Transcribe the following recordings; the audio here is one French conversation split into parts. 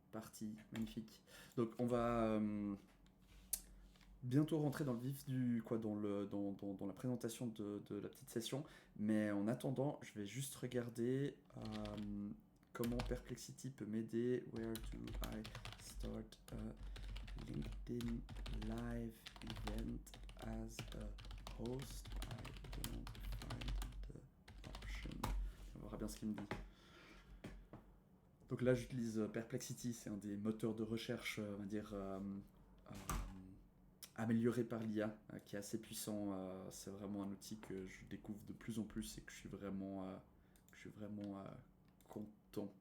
parti, magnifique. Donc on va bientôt rentrer dans le vif du quoi dans la présentation de la petite session, mais en attendant, je vais juste regarder comment Perplexity peut m'aider. Where do I start a LinkedIn live event as a host? I don't find the option. On verra bien ce qu'il me dit. Donc là, j'utilise Perplexity, c'est un des moteurs de recherche, on va dire, amélioré par l'IA, qui est assez puissant. C'est vraiment un outil que je découvre de plus en plus et que je suis vraiment content.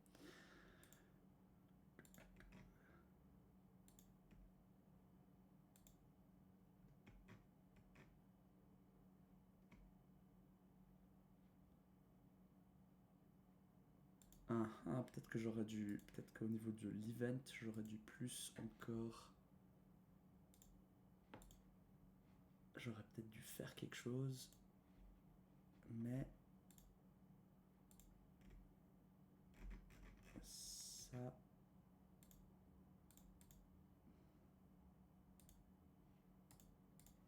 Peut-être que peut-être qu'au niveau de l'event, j'aurais dû plus encore. J'aurais peut-être dû faire quelque chose, mais ça.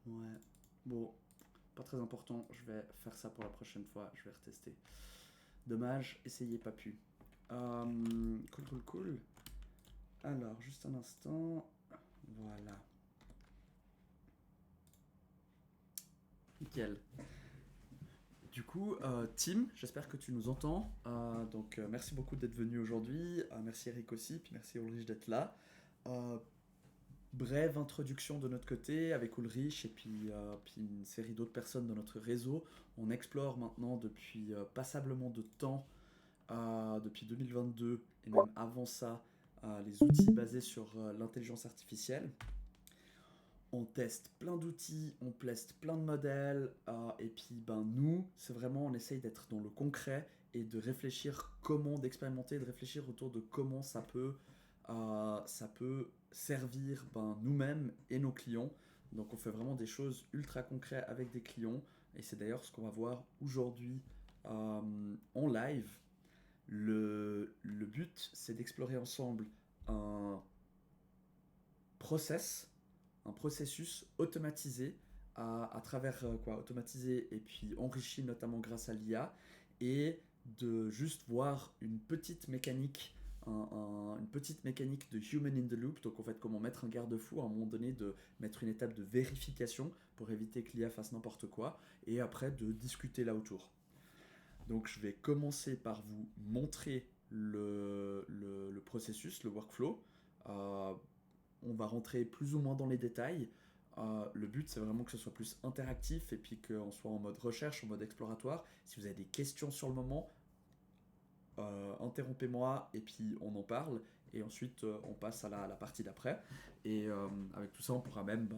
Ouais. Bon, pas très important. Je vais faire ça pour la prochaine fois. Je vais retester. Dommage, essayez pas pu. Cool. Alors, juste un instant. Voilà. Nickel. Du coup, Tim, j'espère que tu nous entends. Donc, merci beaucoup d'être venu aujourd'hui. Merci Eric aussi, puis merci Ulrich d'être là. Brève introduction de notre côté avec Ulrich et puis une série d'autres personnes dans notre réseau. On explore maintenant depuis passablement de temps, depuis 2022 et même avant ça, les outils basés sur l'intelligence artificielle. On teste plein d'outils, on teste plein de modèles, et puis nous, c'est vraiment, on essaye d'être dans le concret et de réfléchir comment, d'expérimenter, de réfléchir autour de comment ça peut servir nous-mêmes et nos clients. Donc on fait vraiment des choses ultra concrètes avec des clients, et c'est d'ailleurs ce qu'on va voir aujourd'hui en live. Le but, c'est d'explorer ensemble un process un processus automatisé à travers automatisé et puis enrichi notamment grâce à l'IA, et de juste voir une petite mécanique une petite mécanique de human in the loop. Donc en fait, comment mettre un garde-fou à un moment donné, de mettre une étape de vérification pour éviter que l'IA fasse n'importe quoi, et après de discuter là autour. Donc je vais commencer par vous montrer le processus, le workflow. Euh, on va rentrer plus ou moins dans les détails. Le but, c'est vraiment que ce soit plus interactif et puis qu'on soit en mode recherche, en mode exploratoire. Si vous avez des questions sur le moment, interrompez-moi et puis on en parle. Et ensuite, on passe à la partie d'après. Et avec tout ça, on pourra même,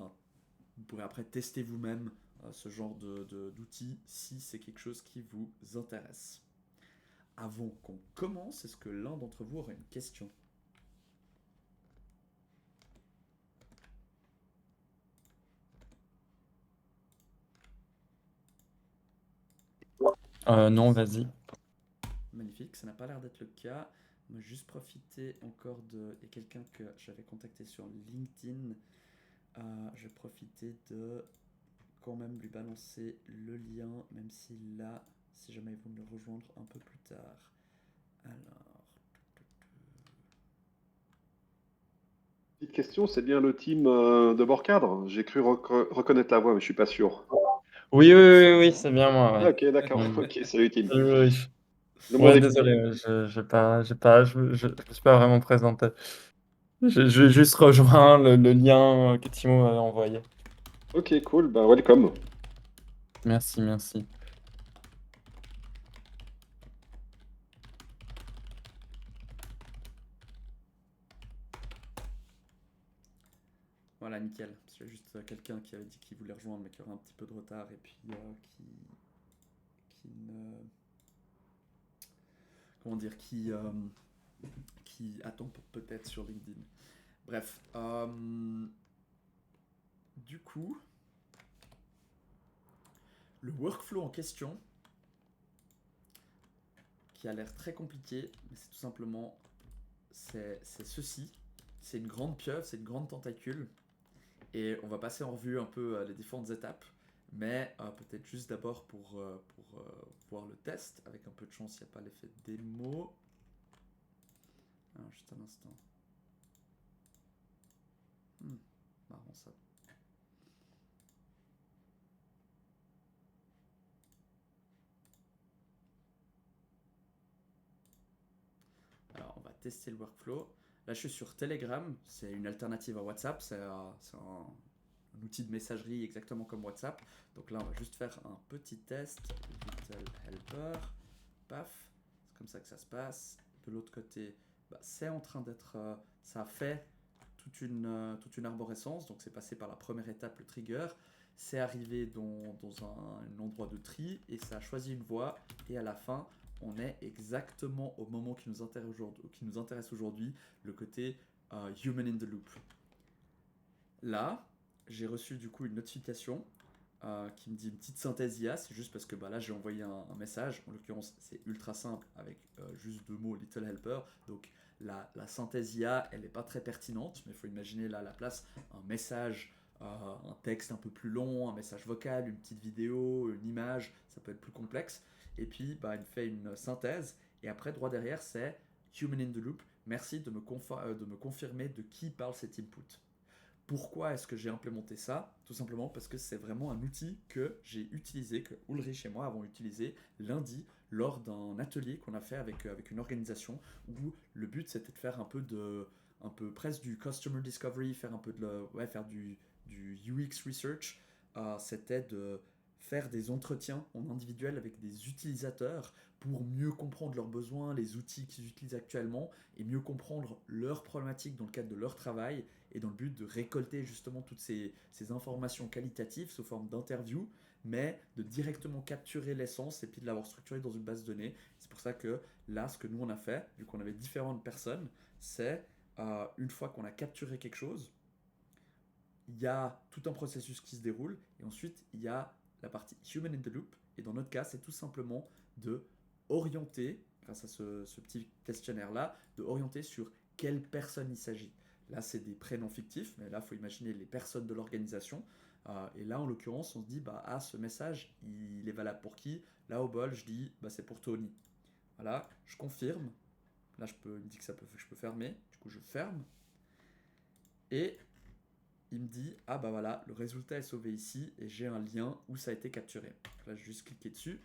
vous pourrez après tester vous-même ce genre d'outils si c'est quelque chose qui vous intéresse. Avant qu'on commence, est-ce que l'un d'entre vous aurait une question? Non, vas-y. Magnifique, ça n'a pas l'air d'être le cas. Moi, juste profiter encore de. Il y a quelqu'un que j'avais contacté sur LinkedIn. Je vais profiter de quand même lui balancer le lien, même si là, si jamais ils vont me le rejoindre un peu plus tard. Alors. Petite question, c'est bien le team de bord cadre? J'ai cru reconnaître la voix, mais je suis pas sûr. Oui, c'est bien moi, Ah, ouais. ok, d'accord. Mm. Ok, salut team. Salut, Ulrich. Le monde Ouais, est petit. désolé, je me suis pas vraiment présenté. Je juste rejoint le lien que Timo m'avait envoyé. Ok, cool, bah welcome. Merci. Voilà, nickel. J'ai juste quelqu'un qui avait dit qu'il voulait rejoindre, mais qui aurait un petit peu de retard et puis qui ne. Comment dire, qui attend peut-être sur LinkedIn. Bref, du coup, le workflow en question, qui a l'air très compliqué, mais c'est tout simplement c'est ceci. C'est une grande pieuvre, c'est une grande tentacule. Et on va passer en revue un peu les différentes étapes. Mais peut-être juste d'abord pour voir le test. Avec un peu de chance, il n'y a pas l'effet démo. Alors, juste un instant. Marrant ça. Alors, on va tester le workflow. Là, je suis sur Telegram. C'est une alternative à WhatsApp. C'est un outil de messagerie exactement comme WhatsApp. Donc là, on va juste faire un petit test. Little Helper. Paf. C'est comme ça que ça se passe. De l'autre côté, c'est en train d'être... ça a fait toute une arborescence. Donc, c'est passé par la première étape, le trigger. C'est arrivé dans un endroit de tri. Et ça a choisi une voie. Et à la fin... on est exactement au moment qui nous intéresse aujourd'hui, le côté human in the loop. Là, j'ai reçu du coup une notification qui me dit une petite synthèse IA, c'est juste parce que là j'ai envoyé un message, en l'occurrence c'est ultra simple avec juste 2 mots, Little Helper, donc la synthèse IA elle n'est pas très pertinente, mais il faut imaginer là à la place un message, un texte un peu plus long, un message vocal, une petite vidéo, une image, ça peut être plus complexe, et puis il me fait une synthèse, et après droit derrière c'est Human in the Loop, merci de me confirmer de qui parle cet input. Pourquoi est-ce que j'ai implémenté ça? Tout simplement parce que c'est vraiment un outil que j'ai utilisé, que Ulrich et moi avons utilisé lundi lors d'un atelier qu'on a fait avec une organisation où le but c'était de faire un peu presque du customer discovery, faire un peu faire du UX research. C'était de faire des entretiens en individuel avec des utilisateurs pour mieux comprendre leurs besoins, les outils qu'ils utilisent actuellement et mieux comprendre leurs problématiques dans le cadre de leur travail et dans le but de récolter justement toutes ces informations qualitatives sous forme d'interviews, mais de directement capturer l'essence et puis de l'avoir structuré dans une base de données. C'est pour ça que là, ce que nous on a fait, vu qu'on avait différentes personnes, c'est une fois qu'on a capturé quelque chose, il y a tout un processus qui se déroule et ensuite il y a la partie human in the loop et dans notre cas c'est tout simplement de orienter grâce à ce petit questionnaire là, de orienter sur quelle personne il s'agit. Là c'est des prénoms fictifs mais là il faut imaginer les personnes de l'organisation et là en l'occurrence on se dit ce message il est valable pour qui? Là au bol je dis c'est pour Tony. Voilà, je confirme. Là il me dit que je peux fermer, du coup je ferme et il me dit voilà, le résultat est sauvé ici et j'ai un lien où ça a été capturé. Donc là, je vais juste cliquer dessus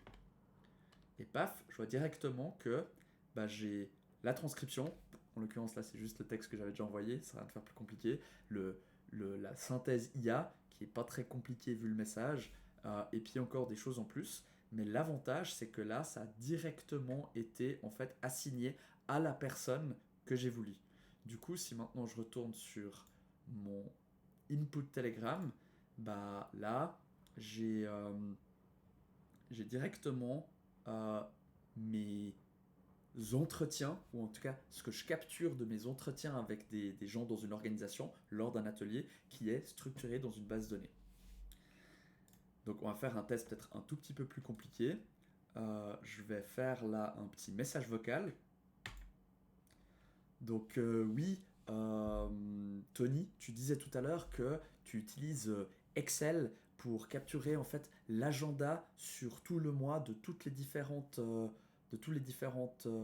et paf, je vois directement que j'ai la transcription. En l'occurrence, là, c'est juste le texte que j'avais déjà envoyé, ça va rien de faire plus compliqué. La synthèse IA qui est pas très compliqué vu le message, et puis encore des choses en plus. Mais l'avantage, c'est que là, ça a directement été en fait assigné à la personne que j'ai voulu. Du coup, si maintenant je retourne sur mon input Telegram, là, j'ai directement mes entretiens, ou en tout cas ce que je capture de mes entretiens avec des gens dans une organisation lors d'un atelier qui est structuré dans une base de données. Donc on va faire un test peut-être un tout petit peu plus compliqué. Je vais faire là un petit message vocal. Donc oui, Tony, tu disais tout à l'heure que tu utilises Excel pour capturer en fait l'agenda sur tout le mois de toutes les différentes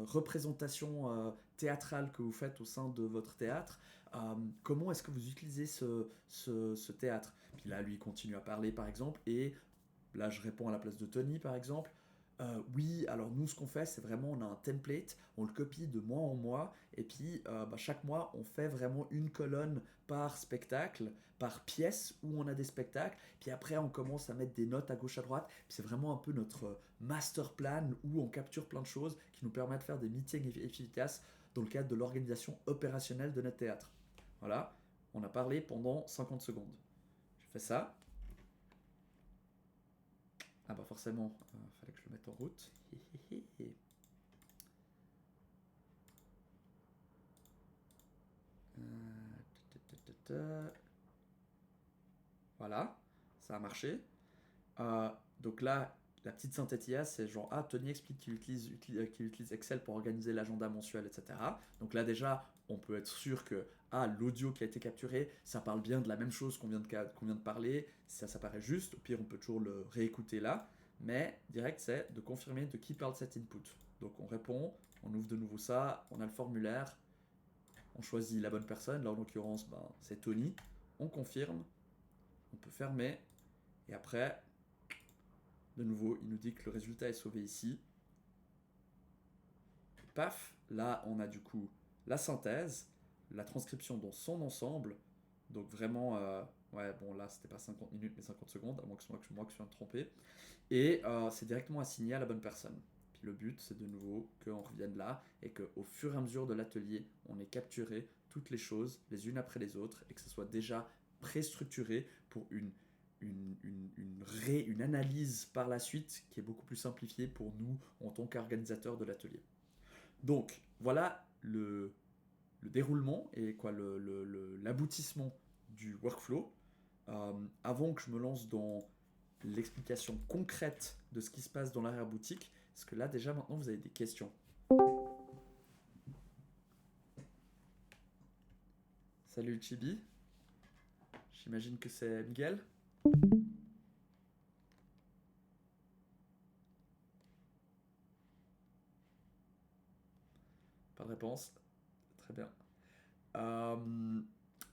représentations théâtrales que vous faites au sein de votre théâtre. Comment est-ce que vous utilisez ce théâtre? Puis là, lui, il continue à parler, par exemple, et là, je réponds à la place de Tony, par exemple. Oui, alors nous, ce qu'on fait, c'est vraiment, on a un template, on le copie de mois en mois, et puis chaque mois, on fait vraiment une colonne par spectacle, par pièce où on a des spectacles, puis après, on commence à mettre des notes à gauche, à droite, puis c'est vraiment un peu notre master plan où on capture plein de choses qui nous permettent de faire des meetings efficaces dans le cadre de l'organisation opérationnelle de notre théâtre. Voilà, on a parlé pendant 50 secondes. Je fais ça. Forcément, fallait que je le mette en route. Voilà, ça a marché. Donc là, la petite synthétia, c'est genre, Tony explique qu'il utilise Excel pour organiser l'agenda mensuel, etc. Donc là déjà, on peut être sûr que l'audio qui a été capturé, ça parle bien de la même chose qu'on vient de parler, ça paraît juste, au pire on peut toujours le réécouter là, mais direct c'est de confirmer de qui parle cet input. Donc on répond, on ouvre de nouveau ça, on a le formulaire, on choisit la bonne personne, là en l'occurrence c'est Tony, on confirme, on peut fermer, et après, de nouveau, il nous dit que le résultat est sauvé ici. Paf, là on a du coup la synthèse, la transcription dans son ensemble, donc vraiment, ouais bon là c'était pas 50 minutes mais 50 secondes, à moins que je sois trompé, et c'est directement assigné à la bonne personne. Puis le but c'est de nouveau qu'on revienne là, et qu'au fur et à mesure de l'atelier, on ait capturé toutes les choses les unes après les autres, et que ce soit déjà pré-structuré pour une analyse par la suite qui est beaucoup plus simplifiée pour nous en tant qu'organisateurs de l'atelier. Donc voilà le déroulement et l'aboutissement du workflow. Avant que je me lance dans l'explication concrète de ce qui se passe dans l'arrière-boutique, parce que là déjà maintenant vous avez des questions. Salut Chibi, j'imagine que c'est Miguel. Pas de réponse. Très bien.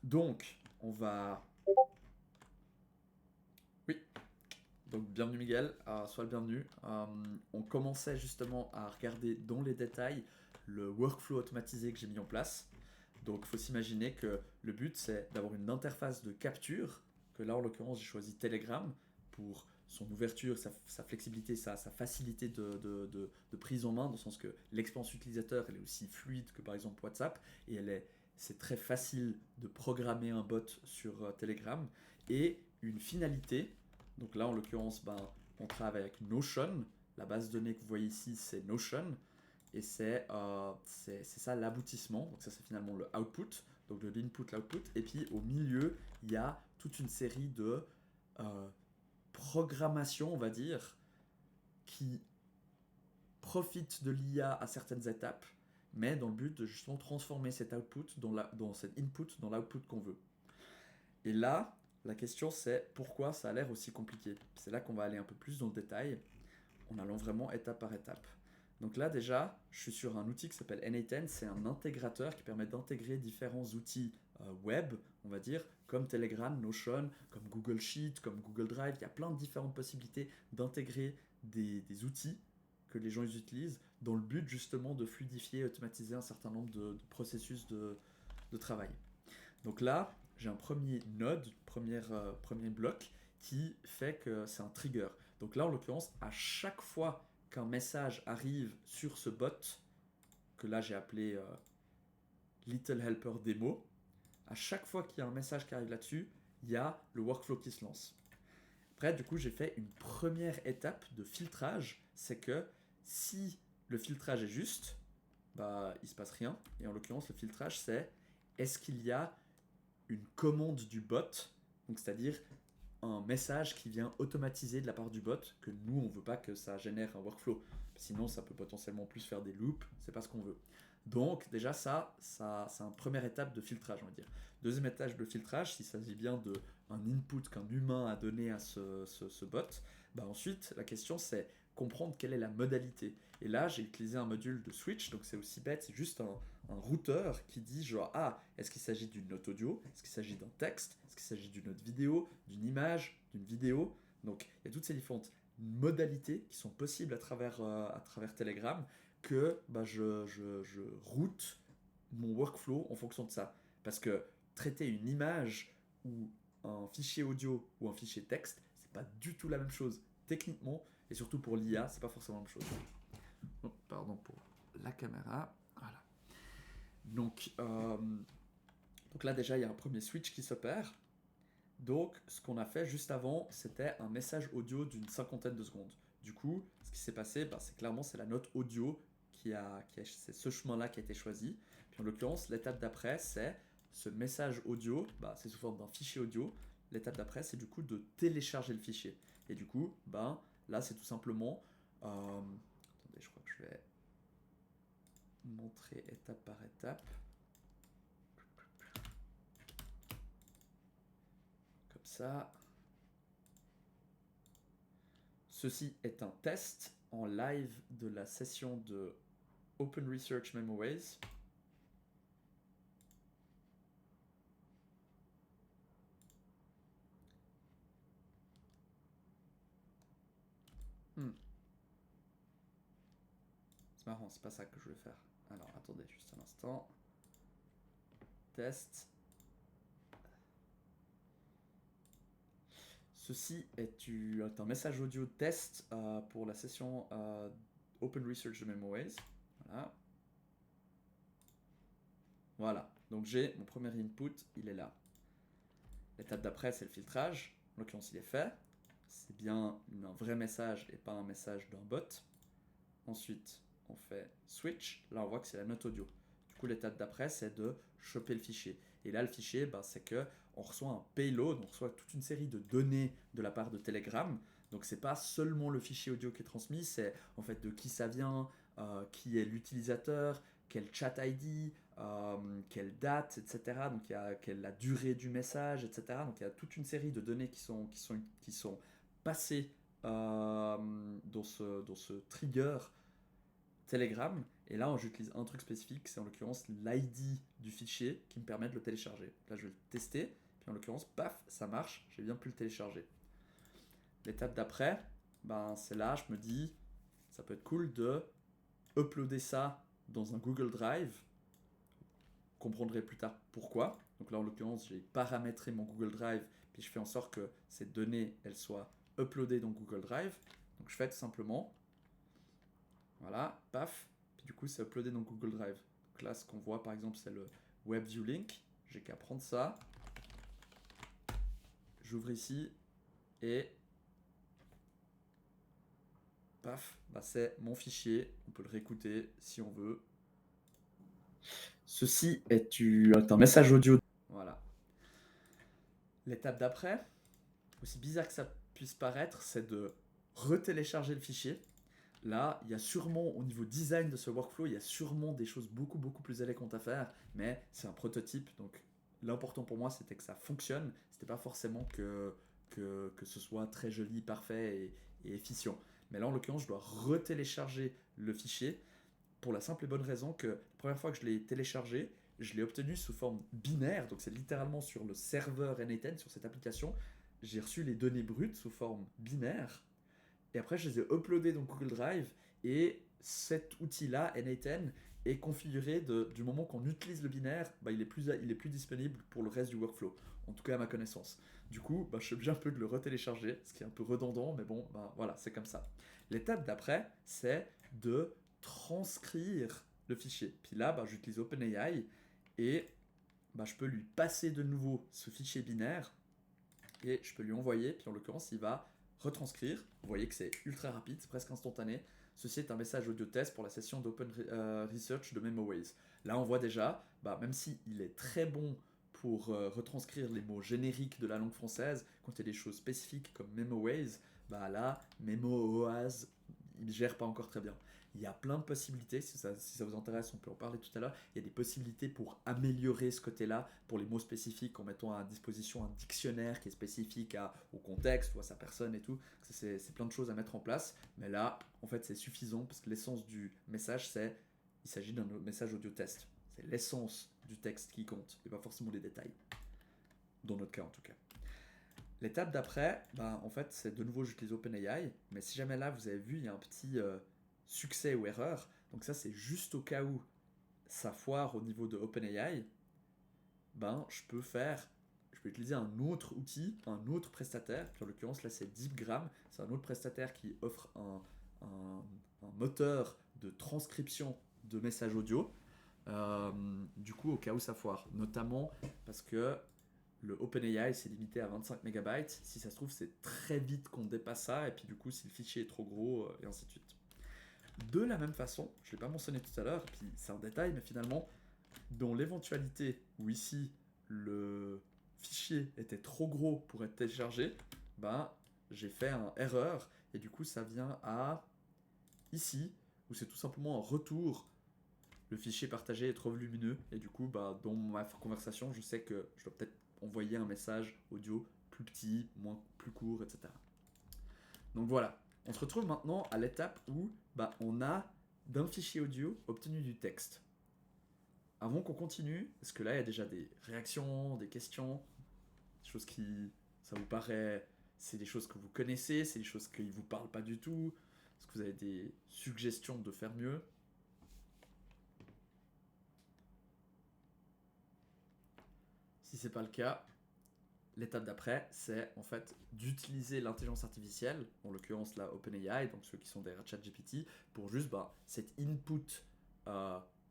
Donc, on va... Oui. Donc, bienvenue Miguel. Sois le bienvenu. On commençait justement à regarder dans les détails le workflow automatisé que j'ai mis en place. Donc, il faut s'imaginer que le but, c'est d'avoir une interface de capture, que là, en l'occurrence, j'ai choisi Telegram pour son ouverture, sa flexibilité, sa facilité de prise en main, dans le sens que l'expérience utilisateur, elle est aussi fluide que par exemple WhatsApp, et c'est très facile de programmer un bot sur Telegram, et une finalité. Donc là, en l'occurrence, on travaille avec Notion. La base de données que vous voyez ici, c'est Notion. Et c'est ça l'aboutissement. Donc ça, c'est finalement le output. Donc de l'input, l'output. Et puis au milieu, il y a toute une série de programmation, on va dire, qui profitent de l'IA à certaines étapes, mais dans le but de justement transformer cet output dans cet input dans l'output qu'on veut. Et là, la question c'est pourquoi ça a l'air aussi compliqué. C'est là qu'on va aller un peu plus dans le détail, en allant vraiment étape par étape. Donc là déjà, je suis sur un outil qui s'appelle N8N, c'est un intégrateur qui permet d'intégrer différents outils web, on va dire, comme Telegram, Notion, comme Google Sheet, comme Google Drive. Il y a plein de différentes possibilités d'intégrer des outils que les gens utilisent dans le but justement de fluidifier et automatiser un certain nombre de processus de travail. Donc là, j'ai un premier node, premier bloc qui fait que c'est un trigger. Donc là, en l'occurrence, à chaque fois qu'un message arrive sur ce bot, que là j'ai appelé Little Helper Demo, à chaque fois qu'il y a un message qui arrive là-dessus, il y a le workflow qui se lance. Après, du coup, j'ai fait une première étape de filtrage, c'est que si le filtrage est juste, il se passe rien. Et en l'occurrence, le filtrage, c'est est-ce qu'il y a une commande du bot, donc c'est-à-dire un message qui vient automatiser de la part du bot, que nous, on ne veut pas que ça génère un workflow. Sinon, ça peut potentiellement plus faire des loops, c'est pas ce qu'on veut. Donc, déjà, ça c'est une première étape de filtrage, on va dire. Deuxième étape de filtrage, s'il s'agit bien d'un input qu'un humain a donné à ce bot, ensuite, la question, c'est comprendre quelle est la modalité. Et là, j'ai utilisé un module de switch, donc c'est aussi bête, c'est juste un routeur qui dit genre, est-ce qu'il s'agit d'une note audio, est-ce qu'il s'agit d'un texte, est-ce qu'il s'agit d'une note vidéo, d'une image, d'une vidéo. Donc il y a toutes ces différentes modalités qui sont possibles à travers Telegram que je route mon workflow en fonction de ça. Parce que traiter une image ou un fichier audio ou un fichier texte, c'est pas du tout la même chose techniquement, et surtout pour l'IA, c'est pas forcément la même chose. Oh, pardon pour la caméra. Voilà. Donc là déjà il y a un premier switch qui s'opère. Donc ce qu'on a fait juste avant, c'était un message audio d'une cinquantaine de secondes. Du coup, ce qui s'est passé, c'est clairement c'est la note audio c'est ce chemin-là qui a été choisi. Puis en l'occurrence, l'étape d'après, c'est ce message audio, c'est sous forme d'un fichier audio. L'étape d'après, c'est du coup de télécharger le fichier. Et du coup, là, c'est tout simplement... attendez, je crois que je vais montrer étape par étape. ça. Ceci est un test en live de la session de Open Research MemoWays. C'est marrant, c'est pas ça que je voulais faire. Alors, attendez juste un instant. Test. Ceci est un message audio test pour la session Open Research de MemoWays. Voilà. Voilà. Donc j'ai mon premier input, il est là. L'étape d'après, c'est le filtrage. En l'occurrence, il est fait. C'est bien un vrai message et pas un message d'un bot. Ensuite, on fait switch. Là, on voit que c'est la note audio. Du coup, l'étape d'après, c'est de choper le fichier. Et là, le fichier, c'est que on reçoit un payload, on reçoit toute une série de données de la part de Telegram. Donc, c'est pas seulement le fichier audio qui est transmis, c'est en fait de qui ça vient, qui est l'utilisateur, quel chat ID, quelle date, etc. Donc, il y a la durée du message, etc. Donc, il y a toute une série de données qui sont passées dans ce trigger Telegram. Et là, j'utilise un truc spécifique, c'est en l'occurrence l'ID du fichier qui me permet de le télécharger. Là, je vais le tester, puis en l'occurrence, paf, ça marche, j'ai bien pu le télécharger. L'étape d'après, c'est là, je me dis, ça peut être cool de uploader ça dans un Google Drive. Vous comprendrez plus tard pourquoi. Donc là, en l'occurrence, j'ai paramétré mon Google Drive, puis je fais en sorte que ces données, elles soient uploadées dans Google Drive. Donc je fais tout simplement, voilà, paf, puis du coup, c'est uploadé dans Google Drive. Donc là, ce qu'on voit, par exemple, c'est le WebView Link. J'ai qu'à prendre ça. J'ouvre ici et paf, c'est mon fichier. On peut le réécouter si on veut. Ceci est un message audio. Voilà. L'étape d'après, aussi bizarre que ça puisse paraître, c'est de retélécharger le fichier. Là, il y a sûrement, au niveau design de ce workflow, il y a sûrement des choses beaucoup, beaucoup plus élégantes à faire, mais c'est un prototype, donc l'important pour moi, c'était que ça fonctionne. C'était pas forcément que ce soit très joli, parfait et efficient. Mais là, en l'occurrence, je dois retélécharger le fichier pour la simple et bonne raison que la première fois que je l'ai téléchargé, je l'ai obtenu sous forme binaire, donc c'est littéralement sur le serveur N8N, sur cette application. J'ai reçu les données brutes sous forme binaire, et après je les ai uploadées dans Google Drive, et cet outil-là, N8N, est configuré du moment qu'on utilise le binaire, il est plus disponible pour le reste du workflow, en tout cas à ma connaissance. Du coup, je suis obligé un peu de le retélécharger, ce qui est un peu redondant, mais bon, voilà, c'est comme ça. L'étape d'après, c'est de transcrire le fichier. Puis là, j'utilise OpenAI et je peux lui passer de nouveau ce fichier binaire et je peux lui envoyer. Puis en l'occurrence, il va retranscrire. Vous voyez que c'est ultra rapide, c'est presque instantané. Ceci est un message audio test pour la session d'Open Research de MemoWays. Là, on voit déjà, même s'il est très bon pour retranscrire les mots génériques de la langue française, quand il y a des choses spécifiques comme MemoWays, là, MemoOAS, il ne gère pas encore très bien. Il y a plein de possibilités, si ça vous intéresse, on peut en parler tout à l'heure. Il y a des possibilités pour améliorer ce côté-là, pour les mots spécifiques, en mettant à disposition un dictionnaire qui est spécifique au contexte ou à sa personne et tout. C'est plein de choses à mettre en place, mais là, en fait, c'est suffisant parce que l'essence du message, il s'agit d'un message audio test. C'est l'essence du texte qui compte, et pas forcément les détails. Dans notre cas, en tout cas. L'étape d'après, en fait, c'est de nouveau j'utilise OpenAI, mais si jamais là, vous avez vu, il y a un petit succès ou erreur, donc ça c'est juste au cas où ça foire au niveau de OpenAI, je peux utiliser un autre outil, un autre prestataire, puis en l'occurrence là c'est Deepgram, c'est un autre prestataire qui offre un moteur de transcription de messages audio, du coup au cas où ça foire, notamment parce que le OpenAI c'est limité à 25 MB, si ça se trouve c'est très vite qu'on dépasse ça, et puis du coup si le fichier est trop gros, et ainsi de suite. De la même façon, je ne l'ai pas mentionné tout à l'heure, puis c'est un détail, mais finalement, dans l'éventualité où ici le fichier était trop gros pour être téléchargé, j'ai fait un erreur, et du coup ça vient à ici, où c'est tout simplement un retour. Le fichier partagé est trop volumineux, et du coup, dans ma conversation, je sais que je dois peut-être envoyer un message audio plus petit, plus court, etc. Donc voilà, on se retrouve maintenant à l'étape où on a d'un fichier audio obtenu du texte. Avant qu'on continue, est-ce que là il y a déjà des réactions, des questions, des choses qui, ça vous paraît, c'est des choses que vous connaissez, c'est des choses qui ne vous parlent pas du tout? Est-ce que vous avez des suggestions de faire mieux? Si c'est pas le cas, l'étape d'après, c'est en fait d'utiliser l'intelligence artificielle, en l'occurrence là OpenAI, donc ceux qui sont derrière ChatGPT, pour juste cet input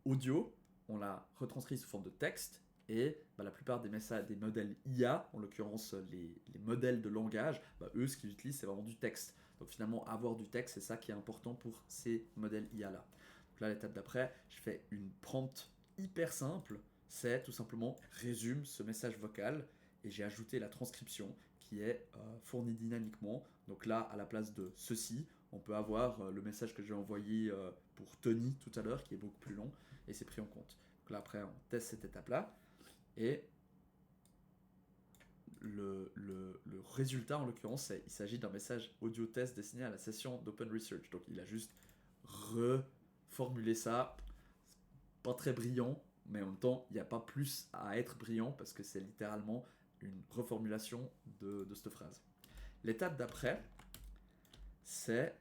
audio, on l'a retranscrit sous forme de texte, et la plupart des modèles IA, en l'occurrence les modèles de langage, eux ce qu'ils utilisent c'est vraiment du texte. Donc finalement avoir du texte c'est ça qui est important pour ces modèles IA là. Donc là l'étape d'après, je fais une prompt hyper simple, c'est tout simplement résume ce message vocal, et j'ai ajouté la transcription qui est fournie dynamiquement. Donc là, à la place de ceci, on peut avoir le message que j'ai envoyé pour Tony tout à l'heure, qui est beaucoup plus long, et c'est pris en compte. Donc là, après, on teste cette étape-là, et le résultat, en l'occurrence, il s'agit d'un message audio test destiné à la session d'Open Research. Donc il a juste reformulé ça, pas très brillant, mais en même temps, il n'y a pas plus à être brillant, parce que c'est littéralement une reformulation de cette phrase. L'étape d'après, c'est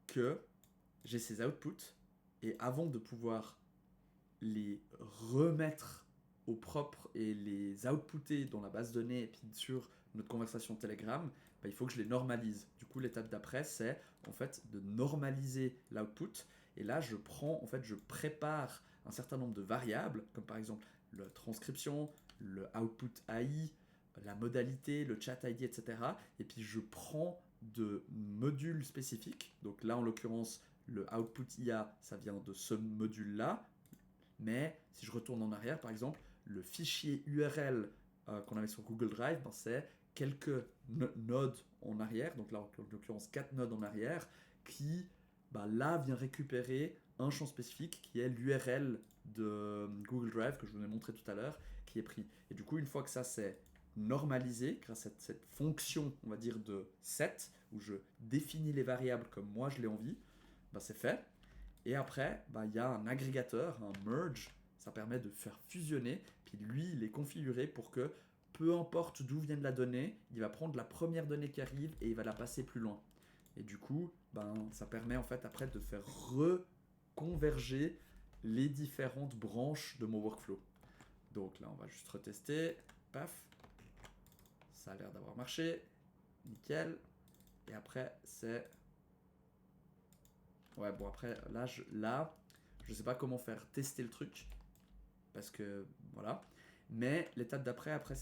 que j'ai ces outputs, et avant de pouvoir les remettre au propre et les outputer dans la base de données et puis sur notre conversation Telegram, il faut que je les normalise. Du coup, l'étape d'après, c'est en fait de normaliser l'output. Et là, je prépare un certain nombre de variables, comme par exemple la transcription, le output AI, la modalité, le chat ID, etc. Et puis je prends de modules spécifiques. Donc là, en l'occurrence, le output IA, ça vient de ce module-là. Mais si je retourne en arrière, par exemple, le fichier URL qu'on avait sur Google Drive, c'est quelques nodes en arrière, donc là en l'occurrence 4 nodes en arrière, qui là vient récupérer un champ spécifique qui est l'URL de Google Drive que je vous ai montré tout à l'heure, qui est pris. Et du coup, une fois que ça c'est normalisé, grâce à cette fonction, on va dire, de set, où je définis les variables comme moi je l'ai envie, c'est fait. Et après, il y a un agrégateur, un merge, ça permet de faire fusionner, puis lui, il est configuré pour que, peu importe d'où vienne la donnée, il va prendre la première donnée qui arrive et il va la passer plus loin. Et du coup, ça permet en fait après de faire reconverger les différentes branches de mon workflow. Donc là, on va juste retester, paf, ça a l'air d'avoir marché, nickel. Et après, c'est... Ouais, bon, après, là, je sais pas comment faire tester le truc. Parce que, voilà. Mais l'étape d'après, après,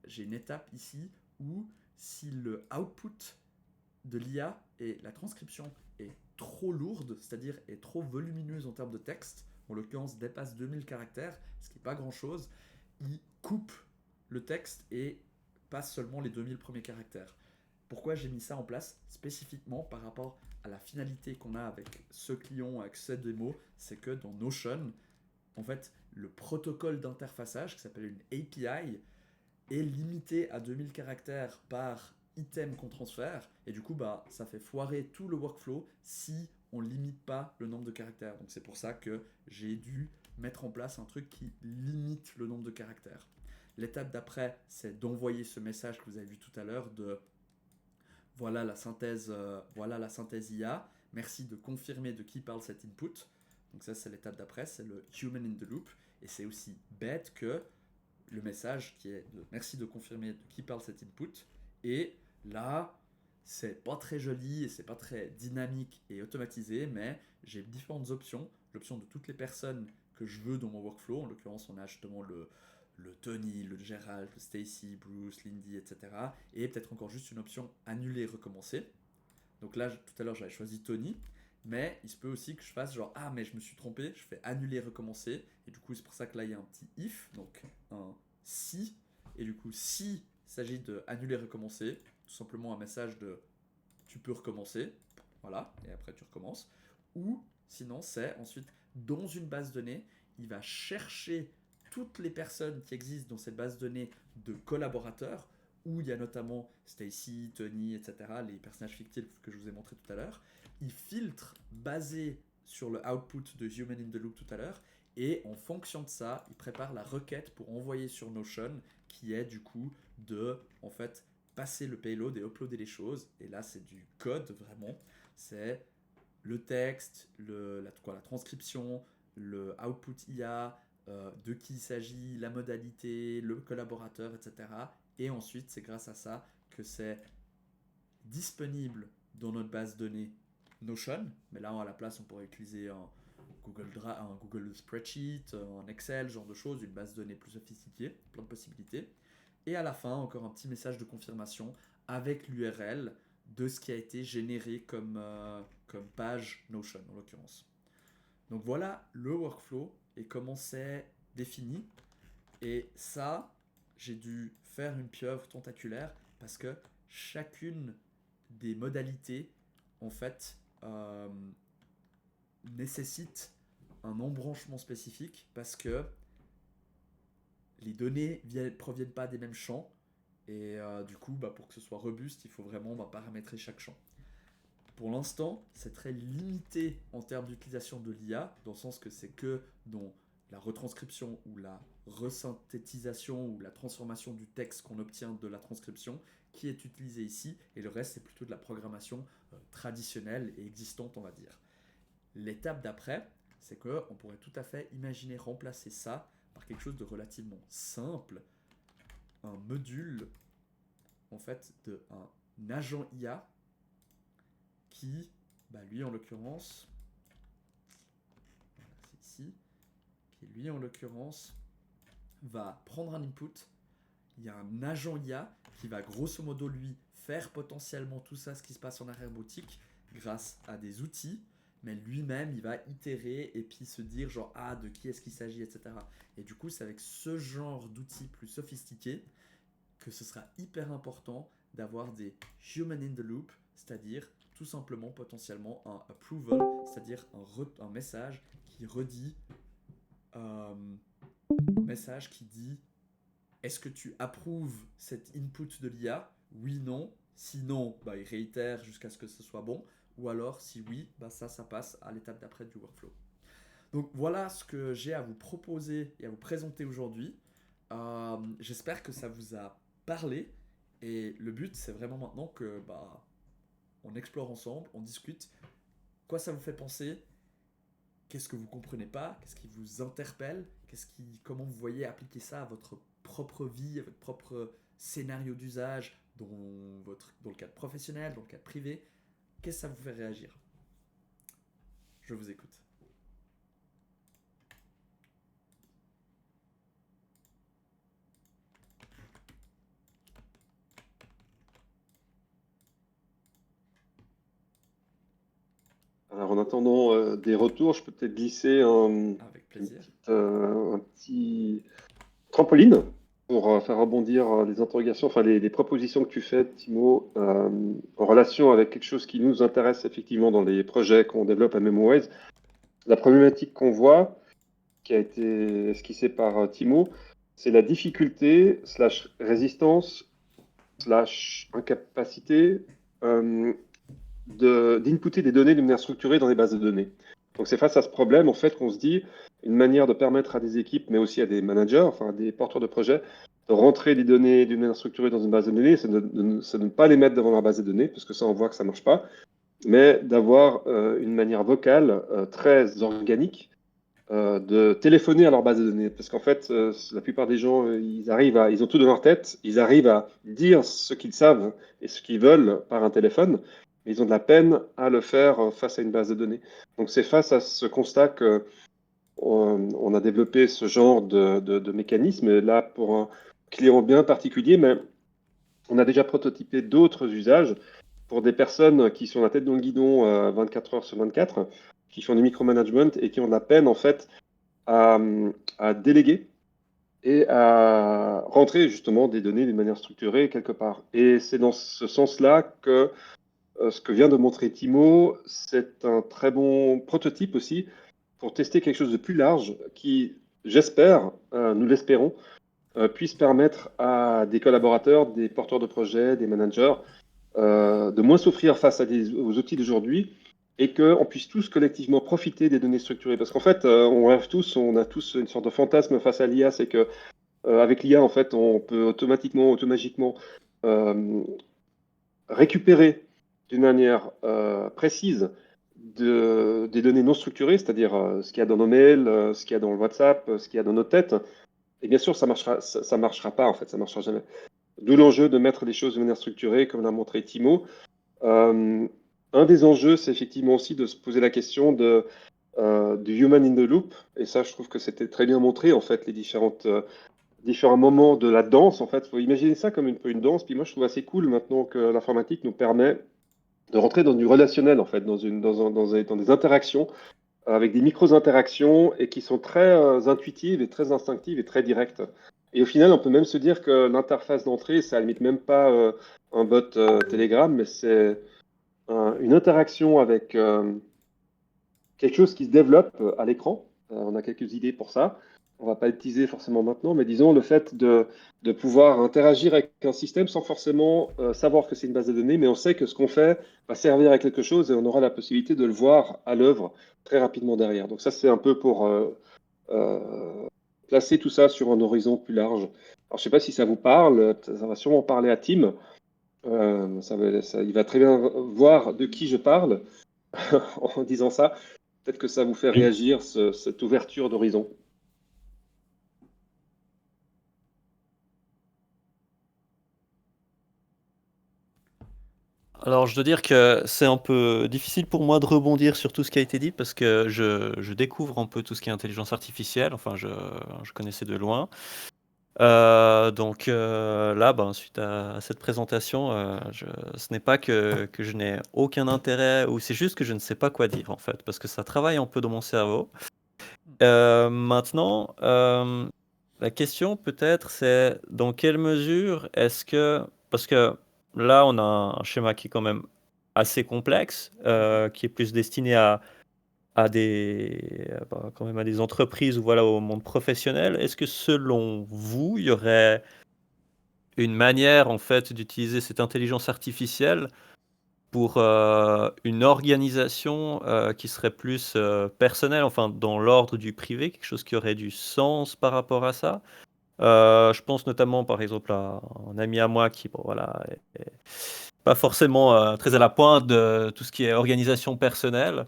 j'ai une étape ici où si le output de l'IA et la transcription est trop lourde, c'est-à-dire est trop volumineuse en termes de texte, en l'occurrence dépasse 2000 caractères, ce qui n'est pas grand-chose, il coupe le texte et passe seulement les 2000 premiers caractères. Pourquoi j'ai mis ça en place spécifiquement par rapport à la finalité qu'on a avec ce client, avec cette démo, c'est que dans Notion, en fait, le protocole d'interfaçage qui s'appelle une API est limité à 2000 caractères par item qu'on transfère, et du coup, ça fait foirer tout le workflow si on limite pas le nombre de caractères. Donc c'est pour ça que j'ai dû mettre en place un truc qui limite le nombre de caractères. L'étape d'après, c'est d'envoyer ce message que vous avez vu tout à l'heure de voilà la synthèse IA, merci de confirmer de qui parle cet input. Donc ça c'est l'étape d'après, c'est le human in the loop, et c'est aussi bête que le message qui est de merci de confirmer de qui parle cet input, et là c'est pas très joli et c'est pas très dynamique et automatisé, mais j'ai différentes options, l'option de toutes les personnes que je veux dans mon workflow. En l'occurrence on a justement le Tony, le Gerald, le Stacy, Bruce, Lindy, etc. Et peut-être encore juste une option annuler, recommencer. Donc là, tout à l'heure, j'avais choisi Tony, mais il se peut aussi que je fasse genre ah mais je me suis trompé, je fais annuler, recommencer, et du coup c'est pour ça que là il y a un petit if, donc un si, et du coup si il s'agit de annuler, recommencer, tout simplement un message de tu peux recommencer, voilà, et après tu recommences, ou sinon c'est ensuite dans une base de données, il va chercher toutes les personnes qui existent dans cette base de données de collaborateurs, où il y a notamment Stacy, Tony, etc., les personnages fictifs que je vous ai montrés tout à l'heure. Il filtre basé sur le output de Human in the Loop tout à l'heure, et en fonction de ça, il prépare la requête pour envoyer sur Notion, qui est du coup de, en fait, passer le payload et uploader les choses. Et là, c'est du code vraiment. C'est le texte, la transcription, le output IA, de qui il s'agit, la modalité, le collaborateur, etc. Et ensuite, c'est grâce à ça que c'est disponible dans notre base de données Notion. Mais là, à la place, on pourrait utiliser un Google Spreadsheet, un Excel, ce genre de choses, une base de données plus sophistiquée, plein de possibilités. Et à la fin, encore un petit message de confirmation avec l'URL de ce qui a été généré comme page Notion en l'occurrence. Donc voilà le workflow et comment c'est défini. Et ça, j'ai dû faire une pieuvre tentaculaire parce que chacune des modalités, en fait, nécessite un embranchement spécifique parce que les données ne proviennent pas des mêmes champs. Et du coup, pour que ce soit robuste, il faut vraiment paramétrer chaque champ. Pour l'instant, c'est très limité en termes d'utilisation de l'IA, dans le sens que c'est que dans la retranscription ou la resynthétisation ou la transformation du texte qu'on obtient de la transcription qui est utilisé ici, et le reste c'est plutôt de la programmation traditionnelle et existante, on va dire. L'étape d'après, c'est qu'on pourrait tout à fait imaginer remplacer ça par quelque chose de relativement simple, un module en fait d'un agent IA qui, lui en l'occurrence, c'est ici, qui lui en l'occurrence va prendre un input. Il y a un agent IA qui va grosso modo lui faire potentiellement tout ça, ce qui se passe en arrière-boutique, grâce à des outils, mais lui-même il va itérer et puis se dire genre de qui est-ce qu'il s'agit, etc. Et du coup c'est avec ce genre d'outils plus sophistiqués que ce sera hyper important d'avoir des human in the loop, c'est-à-dire tout simplement potentiellement un approval, c'est-à-dire un message qui redit un message qui dit est-ce que tu approuves cet input de l'IA? Oui, non. Sinon, il réitère jusqu'à ce que ce soit bon. Ou alors, si oui, ça passe à l'étape d'après du workflow. Donc voilà ce que j'ai à vous proposer et à vous présenter aujourd'hui. J'espère que ça vous a parlé. Et le but, c'est vraiment maintenant que on explore ensemble, on discute. Quoi ça vous fait penser? Qu'est-ce que vous comprenez pas? Qu'est-ce qui vous interpelle? Comment vous voyez appliquer ça à votre propre vie, à votre propre scénario d'usage, dans le cadre professionnel, dans le cadre privé? Qu'est-ce que ça vous fait réagir? Je vous écoute. Alors, en attendant des retours, je peux peut-être glisser Avec plaisir. un petit trampoline pour faire rebondir les interrogations, enfin les propositions que tu fais, Timo, en relation avec quelque chose qui nous intéresse effectivement dans les projets qu'on développe à MemoWise. La problématique qu'on voit, qui a été esquissée par Timo, c'est la difficulté slash résistance slash incapacité d'inputer des données de manière structurée dans les bases de données. Donc c'est face à ce problème en fait qu'on se dit une manière de permettre à des équipes, mais aussi à des managers, enfin à des porteurs de projets, de rentrer des données d'une manière structurée dans une base de données, c'est de ne pas les mettre devant la base de données, parce que ça on voit que ça marche pas, mais d'avoir une manière vocale très organique de téléphoner à leur base de données. Parce qu'en fait, la plupart des gens, ils ont tout dans leur tête, ils arrivent à dire ce qu'ils savent et ce qu'ils veulent par un téléphone, mais ils ont de la peine à le faire face à une base de données. Donc c'est face à ce constat que on a développé ce genre de mécanisme, là pour un client bien particulier, mais on a déjà prototypé d'autres usages pour des personnes qui sont la tête dans le guidon 24 heures sur 24, qui font du micromanagement et qui ont de la peine en fait à, à déléguer et à rentrer justement des données d'une manière structurée quelque part. Et c'est dans ce sens-là que ce que vient de montrer Timo, c'est un très bon prototype aussi pour tester quelque chose de plus large qui j'espère, nous l'espérons, puisse permettre à des collaborateurs, des porteurs de projets, des managers, de moins souffrir face aux outils d'aujourd'hui et qu'on puisse tous collectivement profiter des données structurées. Parce qu'en fait, on rêve tous, on a tous une sorte de fantasme face à l'IA, c'est que avec l'IA, en fait, on peut automagiquement euh, récupérer d'une manière précise des données non structurées, c'est-à-dire ce qu'il y a dans nos mails, ce qu'il y a dans le WhatsApp, ce qu'il y a dans nos têtes. Et bien sûr, ça marchera pas, en fait, ça marchera jamais. D'où l'enjeu de mettre les choses de manière structurée, comme l'a montré Timo. Euh, un des enjeux, c'est effectivement aussi de se poser la question du human in the loop. Et ça, je trouve que c'était très bien montré, en fait, les différents moments de la danse. En fait, il faut imaginer ça comme une danse. Puis moi, je trouve assez cool maintenant que l'informatique nous permet de rentrer dans du relationnel, en fait, dans des interactions, avec des micro-interactions et qui sont très intuitives et très instinctives et très directes. Et au final, on peut même se dire que l'interface d'entrée, ça limite même pas un bot Telegram, mais c'est une interaction avec quelque chose qui se développe à l'écran. On a quelques idées pour ça. On va pas le teaser forcément maintenant, mais disons le fait de pouvoir interagir avec un système sans forcément savoir que c'est une base de données, mais on sait que ce qu'on fait va servir à quelque chose et on aura la possibilité de le voir à l'œuvre très rapidement derrière. Donc ça, c'est un peu pour placer tout ça sur un horizon plus large. Alors, je sais pas si ça vous parle, ça va sûrement parler à Tim. Il va très bien voir de qui je parle en disant ça. Peut-être que ça vous fait Oui. réagir, cette ouverture d'horizon. Alors, je dois dire que c'est un peu difficile pour moi de rebondir sur tout ce qui a été dit parce que je découvre un peu tout ce qui est intelligence artificielle. Enfin, je connaissais de loin. Donc là, ben, suite à cette présentation, ce n'est pas que je n'ai aucun intérêt ou c'est juste que je ne sais pas quoi dire en fait parce que ça travaille un peu dans mon cerveau. Maintenant, la question peut-être c'est dans quelle mesure est-ce que... Parce que là, on a un schéma qui est quand même assez complexe, qui est plus destiné à quand même à des entreprises ou voilà, au monde professionnel. Est-ce que selon vous, il y aurait une manière en fait d'utiliser cette intelligence artificielle pour une organisation qui serait plus personnelle, enfin dans l'ordre du privé, quelque chose qui aurait du sens par rapport à ça. Je pense notamment par exemple à un ami à moi qui bon, voilà, est pas forcément très à la pointe de tout ce qui est organisation personnelle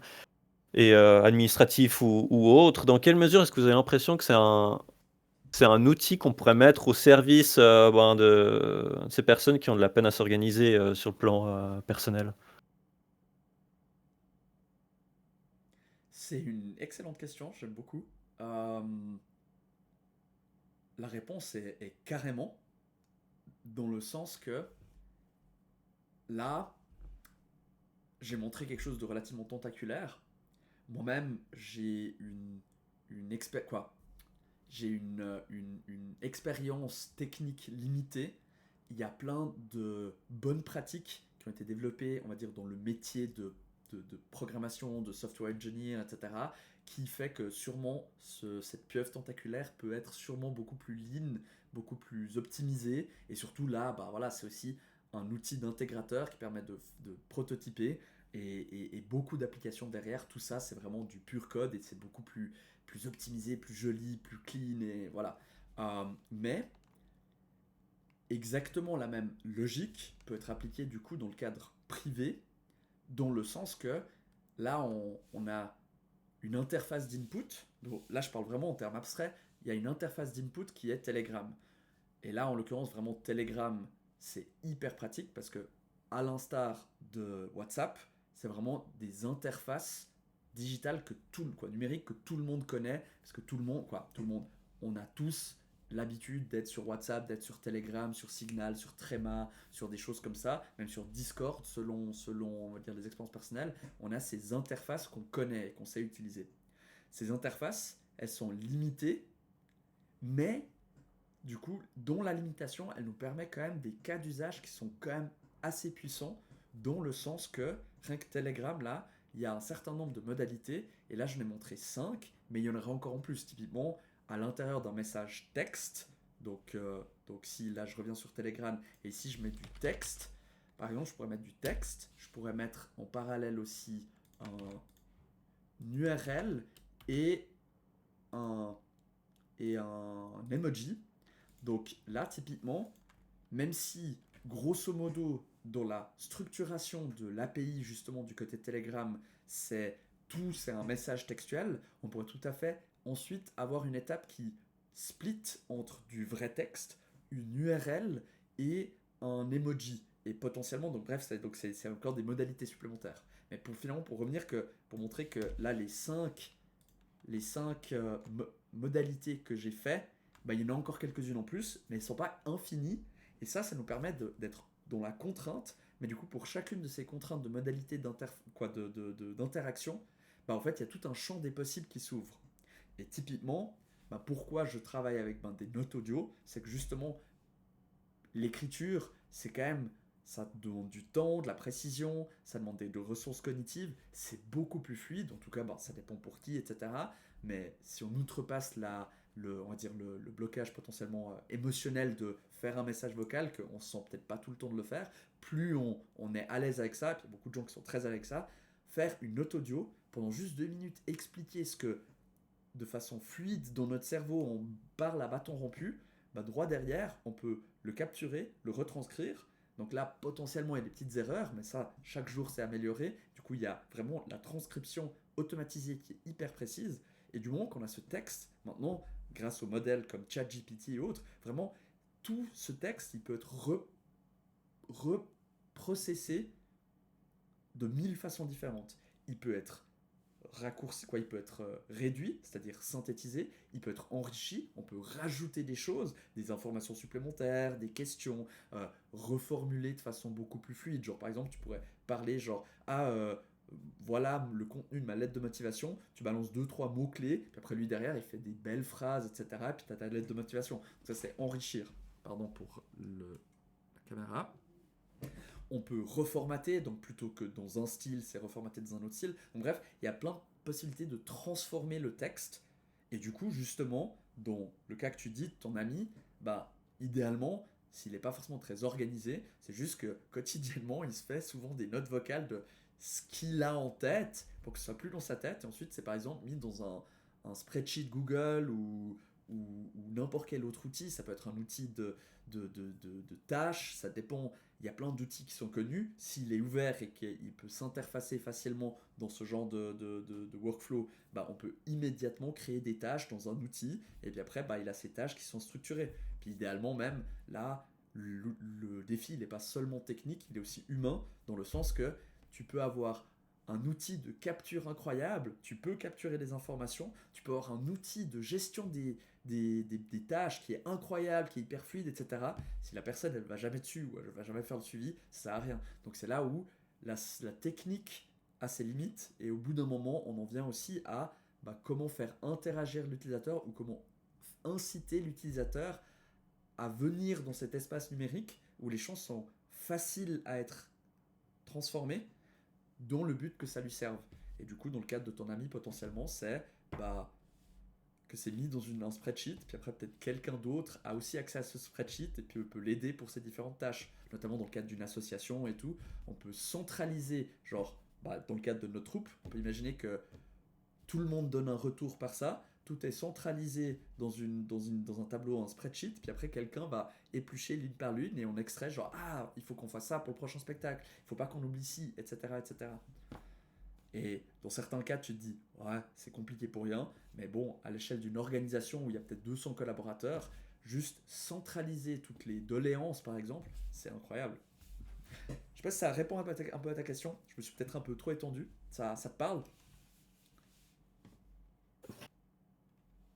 et administratif ou autre. Dans quelle mesure est-ce que vous avez l'impression que c'est un outil qu'on pourrait mettre au service ben, de ces personnes qui ont de la peine à s'organiser sur le plan personnel? C'est une excellente question, j'aime beaucoup. Euh, la réponse est carrément dans le sens que là, j'ai montré quelque chose de relativement tentaculaire. Moi-même, j'ai quoi j'ai une expérience technique limitée. Il y a plein de bonnes pratiques qui ont été développées, on va dire, dans le métier de programmation, de software engineer, etc., qui fait que sûrement cette pieuvre tentaculaire peut être sûrement beaucoup plus lean, beaucoup plus optimisée, et surtout là, bah voilà, c'est aussi un outil d'intégrateur qui permet de prototyper et beaucoup d'applications derrière. Tout ça, c'est vraiment du pur code et c'est beaucoup plus optimisé, plus joli, plus clean et voilà. Mais exactement la même logique peut être appliquée du coup dans le cadre privé, dans le sens que là on a une interface d'input. Donc là je parle vraiment en termes abstraits. Il y a une interface d'input qui est Telegram. Et là en l'occurrence vraiment Telegram c'est hyper pratique parce que à l'instar de WhatsApp, c'est vraiment des interfaces digitales numériques que tout le monde connaît parce que tout le monde, on a tous l'habitude d'être sur WhatsApp, d'être sur Telegram, sur Signal, sur Trema, sur des choses comme ça, même sur Discord, selon on va dire les expériences personnelles, on a ces interfaces qu'on connaît et qu'on sait utiliser. Ces interfaces, elles sont limitées, mais du coup, dont la limitation, elle nous permet quand même des cas d'usage qui sont quand même assez puissants, dont le sens que, rien que Telegram, là, il y a un certain nombre de modalités, et là, je n'ai montré 5, mais il y en aurait encore en plus. Typiquement, à l'intérieur d'un message texte. Donc si là je reviens sur Telegram et si je mets du texte, par exemple, je pourrais mettre du texte, je pourrais mettre en parallèle aussi un URL et un emoji. Donc là, typiquement, même si, grosso modo, dans la structuration de l'API, justement, du côté Telegram, c'est un message textuel, on pourrait tout à fait ensuite avoir une étape qui split entre du vrai texte, une URL et un emoji. Et potentiellement, donc bref, c'est encore des modalités supplémentaires. Mais pour revenir pour montrer que là, les cinq modalités que j'ai fait, bah, il y en a encore quelques-unes en plus, mais elles ne sont pas infinies. Et ça nous permet d'être dans la contrainte. Mais du coup, pour chacune de ces contraintes de modalités d'interaction, bah, en fait, il y a tout un champ des possibles qui s'ouvre. Et typiquement, bah, pourquoi je travaille avec des notes audio, c'est que justement, l'écriture, c'est quand même, ça demande du temps, de la précision, ça demande de ressources cognitives, c'est beaucoup plus fluide, en tout cas, ça dépend pour qui, etc. Mais si on outrepasse on va dire le blocage potentiellement émotionnel de faire un message vocal, qu'on ne se sent peut-être pas tout le temps de le faire, plus on est à l'aise avec ça, et puis il y a beaucoup de gens qui sont très à l'aise avec ça, faire une note audio, pendant juste 2 minutes, expliquer ce que, de façon fluide, dans notre cerveau, on parle à bâton rompu, droit derrière, on peut le capturer, le retranscrire. Donc là, potentiellement, il y a des petites erreurs, mais ça, chaque jour, c'est amélioré. Du coup, il y a vraiment la transcription automatisée qui est hyper précise. Et du moment qu'on a ce texte, maintenant, grâce aux modèles comme ChatGPT et autres, vraiment, tout ce texte, il peut être reprocessé de 1000 façons différentes. Il peut être raccourci, il peut être réduit, c'est-à-dire synthétisé, il peut être enrichi, on peut rajouter des choses, des informations supplémentaires, des questions, reformuler de façon beaucoup plus fluide. Genre par exemple, tu pourrais parler genre voilà le contenu de ma lettre de motivation, tu balances 2-3 mots-clés, puis après lui derrière il fait des belles phrases, etc. Puis tu as ta lettre de motivation. Donc ça c'est enrichir. Pardon pour la caméra. On peut reformater, donc plutôt que dans un style, c'est reformaté dans un autre style. Donc bref, il y a plein de possibilités de transformer le texte. Et du coup, justement, dans le cas que tu dis de ton ami, idéalement, s'il n'est pas forcément très organisé, c'est juste que quotidiennement, il se fait souvent des notes vocales de ce qu'il a en tête pour que ce soit plus dans sa tête. Et ensuite, c'est par exemple mis dans un spreadsheet Google ou n'importe quel autre outil. Ça peut être un outil de tâches, ça dépend. Il y a plein d'outils qui sont connus. S'il est ouvert et qu'il peut s'interfacer facilement dans ce genre de workflow, on peut immédiatement créer des tâches dans un outil. Et puis après, il a ces tâches qui sont structurées. Puis idéalement même, là, le défi, il n'est pas seulement technique, il est aussi humain, dans le sens que tu peux avoir un outil de capture incroyable, tu peux capturer des informations, tu peux avoir un outil de gestion des tâches qui est incroyable, qui est hyper fluide, etc. Si la personne elle va jamais dessus ou elle va jamais faire le suivi, ça sert à rien. Donc c'est là où la technique a ses limites et au bout d'un moment on en vient aussi à comment faire interagir l'utilisateur ou comment inciter l'utilisateur à venir dans cet espace numérique où les choses sont faciles à être transformées dont le but que ça lui serve. Et du coup, dans le cadre de ton ami, potentiellement, c'est que c'est mis dans un spreadsheet, puis après peut-être quelqu'un d'autre a aussi accès à ce spreadsheet et puis peut l'aider pour ses différentes tâches, notamment dans le cadre d'une association et tout. On peut centraliser, genre dans le cadre de notre troupe, on peut imaginer que tout le monde donne un retour par ça, tout est centralisé dans un tableau, un spreadsheet, puis après quelqu'un va éplucher ligne par ligne et on extrait genre il faut qu'on fasse ça pour le prochain spectacle, il faut pas qu'on oublie ci, etc., etc. Et dans certains cas, tu te dis, ouais, c'est compliqué pour rien, mais bon, à l'échelle d'une organisation où il y a peut-être 200 collaborateurs, juste centraliser toutes les doléances, par exemple, c'est incroyable. Je sais pas si ça répond un peu à ta question, je me suis peut-être un peu trop étendu, ça te parle ?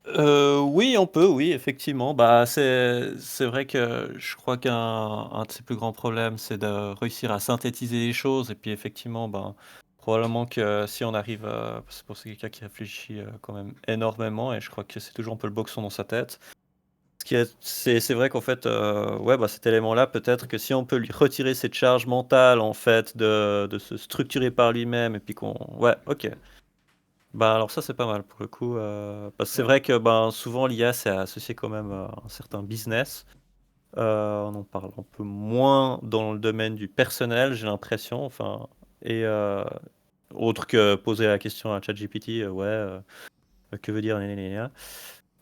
Oui, on peut, oui, effectivement. C'est vrai que je crois qu'un de ses plus grands problèmes, c'est de réussir à synthétiser les choses. Et puis, effectivement, probablement que si on arrive à. C'est quelqu'un qui réfléchit quand même énormément, et je crois que c'est toujours un peu le boxon dans sa tête. C'est vrai qu'en fait, cet élément-là, peut-être que si on peut lui retirer cette charge mentale, en fait, de se structurer par lui-même, et puis qu'on. Ouais, ok. Bah, alors ça, c'est pas mal pour le coup, parce que c'est Ouais. vrai que, ben, souvent l'IA, c'est associé quand même à un certain business. On en parle un peu moins dans le domaine du personnel, j'ai l'impression, enfin et autre que poser la question à ChatGPT, ouais, que veut dire gna gna gna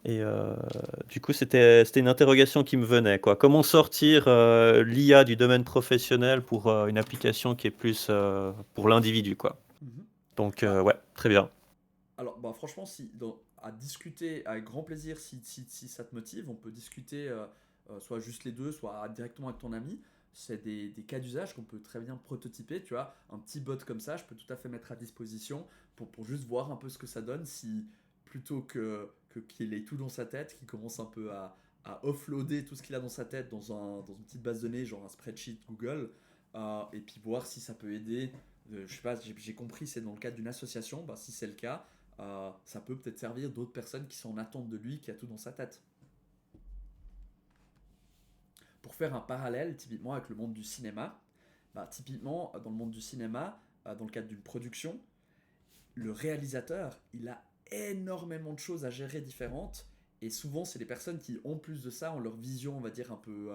et du coup, c'était une interrogation qui me venait, quoi. Comment sortir, l'IA du domaine professionnel pour, une application qui est plus, pour l'individu, quoi? Mhm. Donc Bah, ouais, très bien. alors, bah, franchement, à discuter avec grand plaisir, si ça te motive, on peut discuter soit juste les deux, soit directement avec ton ami. C'est des cas d'usage qu'on peut très bien prototyper, tu vois. Un petit bot comme ça, je peux tout à fait mettre à disposition pour juste voir un peu ce que ça donne si plutôt qu'il ait tout dans sa tête, qu'il commence un peu à offloader tout ce qu'il a dans sa tête dans une petite base de données, genre un spreadsheet Google, et puis voir si ça peut aider. Je sais pas, j'ai compris, c'est dans le cadre d'une association, bah, si c'est le cas, ça peut peut-être servir d'autres personnes qui sont en attente de lui, qui a tout dans sa tête. Pour faire un parallèle, typiquement avec le monde du cinéma, bah, typiquement dans le monde du cinéma, dans le cadre d'une production, le réalisateur, il a énormément de choses à gérer différentes, et souvent c'est les personnes qui, en plus de ça, ont leur vision, on va dire, un peu